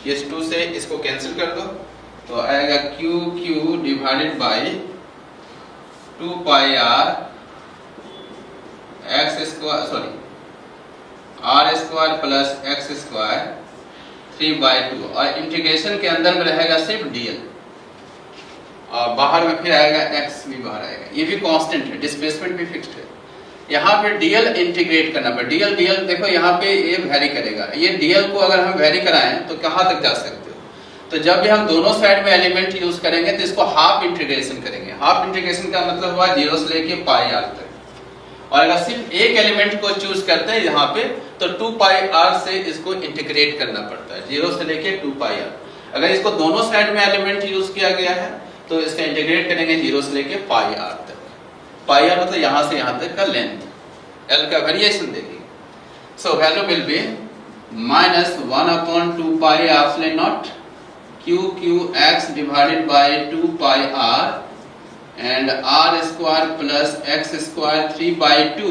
ये 2 से इसको कैंसिल कर दो तो आएगा q divided by 2 pi r x square sorry R square plus x square 3/2 और इंटीग्रेशन के अंदर में रहेगा सिर्फ डीएल और बाहर में फिर आएगा एक्स भी बाहर आएगा, ये भी कांस्टेंट है, डिस्प्लेसमेंट भी फिक्स्ड है। यहाँ पे डीएल इंटीग्रेट करना पड़ेगा, डीएल देखो यहाँ पे ये वेरी करेगा, ये डीएल को अगर हम वेरी कराएं तो कहाँ तक जा सकते हो? तो जब भी हम दोनों साइड में एलिमेंट यूज करेंगे तो इसको हाफ इंटीग्रेशन करेंगे। हाफ इंटीग्रेशन का मतलब हुआ 0 से लेके पाई आर तक, और अगर सिर्फ एक एलिमेंट को चूज करते हैं यहाँ पे तो 2 पाई आर से इसको इंटीग्रेट करना पड़ता है, 0 से लेके 2 पाई आर। अगर इसको दोनों साइड में एलिमेंट यूज किया गया है तो इसका इंटीग्रेट करेंगे 0 से लेके पाई आर तक। पाई आर मतलब यहाँ से यहाँ तक का लेंथ, एल का वेरिएशन देखिए। सो value will B -1/2 pi epsilon nought q x divided bye 2 pi r and r square plus x square 3/2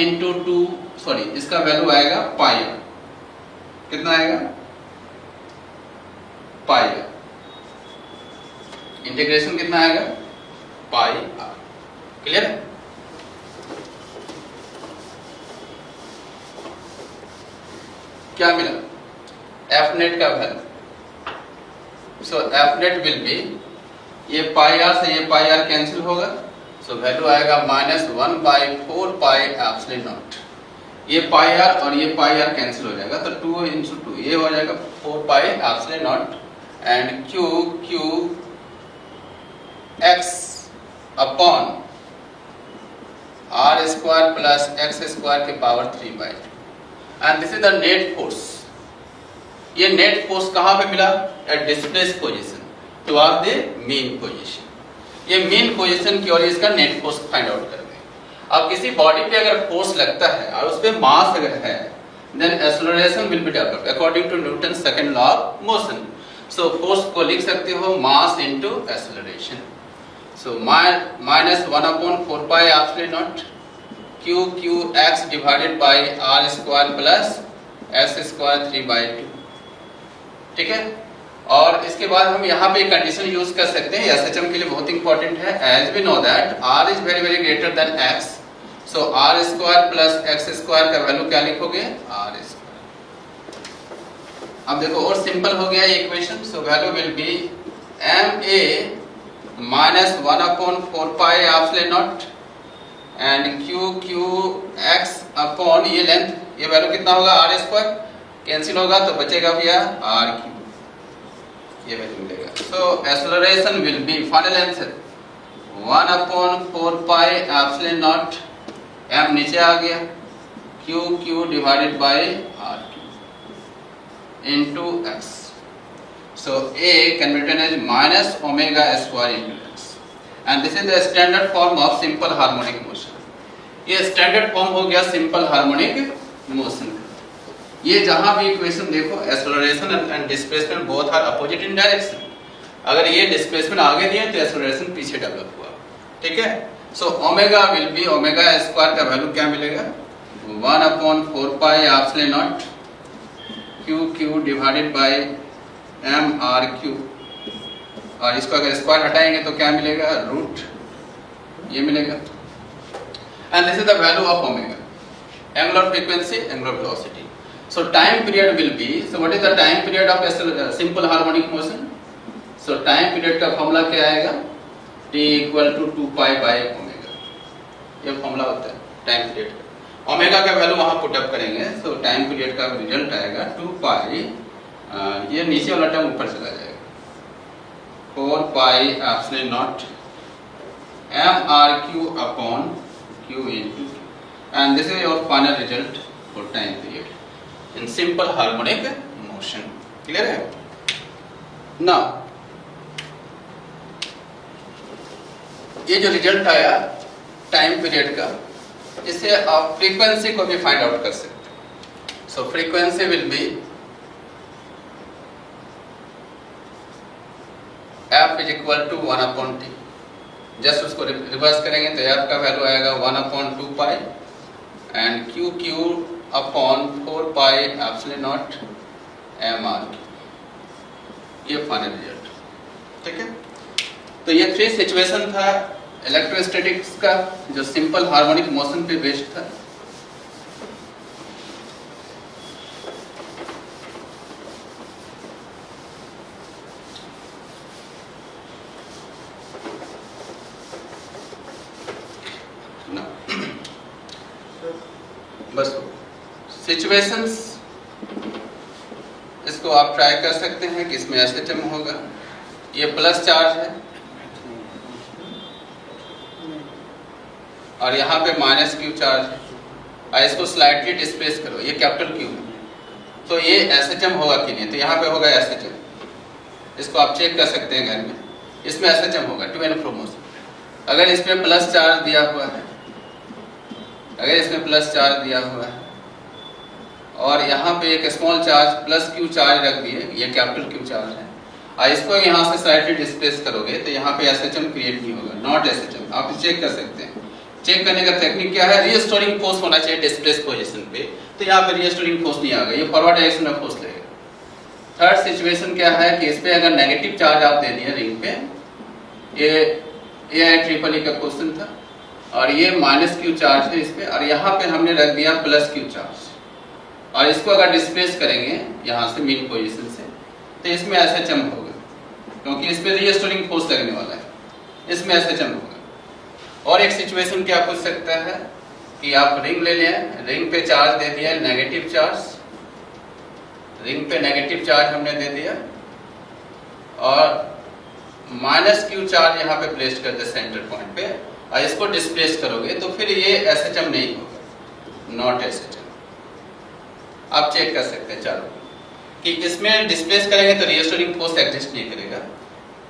into 2 sorry इसका वैल्यू आएगा पाई, कितना आएगा? पाई, इंटीग्रेशन कितना आएगा? पाई आर। क्लियर है? क्या मिला? एफ नेट का value. So F net will B, ये पाई आर से ये पाई आर कैंसिल होगा, सो वैल्यू आएगा -1/4 पाई एप्सिलॉन नॉट। ये पाई आर और ये पाई आर कैंसिल हो जाएगा तो 2 × 2 ये हो जाएगा 4 pi epsilon not and q x upon r square plus x square के power 3/2 and this is the net force. ये नेट फोर्स कहाँ पे मिला? At displace position toward the mean position. ये मीन पोजीशन की ओर इसका नेट फोर्स फाइंड आउट कर दें। अब किसी बॉडी पे अगर फोर्स लगता है और उस पे मास अगर है then acceleration will be developed according to Newton second law of motion. So force को लिख सकते हो mass into acceleration. So -1/4 pi epsilon nought q x divided by r square plus s square 3/2। ठीक है, और इसके बाद हम यहाँ पे कंडीशन यूज कर सकते हैं, एसएचएम के लिए बहुत इंपॉर्टेंट है। As we know that r is very very greater than x, so r square plus x square का वैल्यू क्या लिखोगे? r square. अब देखो और सिंपल हो गया ये equation. So value will be ma -1/4 pi epsilon not and q x upon ये लेंथ, ये वैल्यू कितना होगा? r स्क्वायर कैंसिल होगा तो बचेगा भैया r3, ये वैल्यू मिलेगा। So acceleration will B final answer 1/4 pi epsilon not, m नीचे आ गया, q divided by r into x। So a can be written as -ω² into x and this is the standard form of simple harmonic motion। ये स्टैंडर्ड फॉर्म हो गया सिंपल हार्मोनिक मोशन। ये जहां भी इक्वेशन देखो acceleration and displacement both are opposite in direction. अगर ये डिस्प्लेसमेंट आगे दिए तो एक्सेलरेशन पीछे डेवलप हुआ। ठीक है, so omega will B omega square का वैल्यू क्या मिलेगा? 1/4 pi epsilon nought q divided bye m/r3, और इसको अगर स्क्वायर हटाएंगे तो क्या मिलेगा? रूट, ये मिलेगा। And this is the value of omega, angular frequency, angular velocity. So time period will be, so what is the time period of simple harmonic motion? So time period का फॉर्मूला क्या आएगा? t = 2 पाई बाय ओमेगा, ये फॉर्मूला होता है टाइम पीरियड का। ओमेगा का वैल्यू वहां पुट अप करेंगे, तो टाइम पीरियड का रिजल्ट आएगा 2 पाई, ये नीचे वाला टर्म ऊपर चला जाएगा, 4 pi epsilon not M R Q upon Q into, and this is your final result for time period in simple harmonic motion. Clear है? नाउ ये जो रिजल्ट आया टाइम पीरियड का, इससे आप फ्रीक्वेंसी को भी फाइंड आउट कर सकते हैं। So frequency will be f is equal to 1 upon T. Just उसको रिवर्स करेंगे तो f का वैल्यू आएगा 1 upon 2 pi and q upon 4 pi epsilon not M r, ये फाइनल रिजल्ट। ठीक है, तो ये 3 सिचुएशन था इलेक्ट्रोस्टैटिक्स का जो सिंपल हार्मोनिक मोशन पे बेस्ड था। बस सिचुएशंस इसको आप ट्राई कर सकते हैं कि इसमें ऐसे टर्म होगा, ये प्लस चार्ज है और यहाँ पे माइनस क्यू चार्ज है, और इसको स्लाइटली डिस्प्लेस करो, ये कैपिटल क्यू है, तो ये एसएचएम होगा कि नहीं, तो यहाँ पे होगा एसएचएम। इसको आप चेक कर सकते हैं घर में, इसमें एसएचएम होगा टू एंड फ्रो मोशन। अगर इसमें प्लस चार्ज दिया हुआ है, अगर इसमें प्लस चार्ज दिया हुआ है और यहाँ पे एक small charge plus Q charge रख दिए, ये कैपिटल क्यू चार्ज है, और इसको यहाँ से स्लाइटली डिस्प्लेस करोगे तो यहाँ पे एसएचएम क्रिएट नहीं होगा, नॉट एसएचएम। आप चेक कर सकते हैं। चेक करने का टेक्निक क्या है, रीस्टोरिंग फोर्स होना चाहिए डिस्प्लेस पोजीशन पे, तो यहाँ पे रीस्टोरिंग फोर्स नहीं आ गया, ये फॉरवर्ड डायरेक्शन में फोर्स लेगा। थर्ड सिचुएशन क्या है कि इस पे अगर नेगेटिव चार्ज आप दे दिए रिंग पे, ये ट्रिपल ई का क्वेश्चन था, और ये माइनस क्यू चार्ज है इस पे, और यहाँ पे हमने रख दिया प्लस क्यू चार्ज, और इसको अगर डिस्प्लेस करेंगे यहाँ से मीन पोजीशन से, तो इसमें एसएचएम होगा, क्योंकि इस पे रीस्टोरिंग फोर्स लगने वाला है, इसमें एसएचएम होगा। और एक सिचुएशन क्या पूछ सकता है कि आप रिंग ले लें, रिंग पे चार्ज दे दिया नेगेटिव चार्ज, रिंग पे नेगेटिव चार्ज हमने दे दिया, और माइनस क्यू चार्ज यहाँ पे प्लेस कर दे सेंटर पॉइंट पे, और इसको डिस्प्लेस करोगे तो फिर ये एसएचएम नहीं होगा, नॉट एसएचएम। आप चेक कर सकते हैं चारों कि इसमें डिस्प्लेस करेंगे तो रीस्टोरिंग फोर्स एग्जिस्ट नहीं करेगा,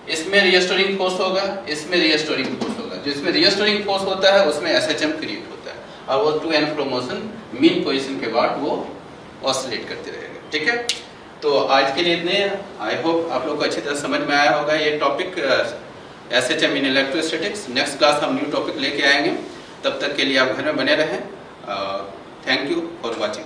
इसमें रीस्टोरिंग फोर्स होगा, इसमें रीस्टोरिंग फोर्स होगा। जिसमें रीस्टोरिंग फोर्स होता है उसमें एसएचएम क्रिएट होता है, और वो to and fro motion mean position के बाद वो ऑसिलेट करते रहेगा। ठीक है, तो आज के लिए इतने। आई होप आप लोग को अच्छी तरह समझ में आया होगा ये topic SHM in electrostatics. Next class हम न्यू टॉपिक लेके आएंगे, तब तक के लिए आप घर में बने रहें। Thank you for watching.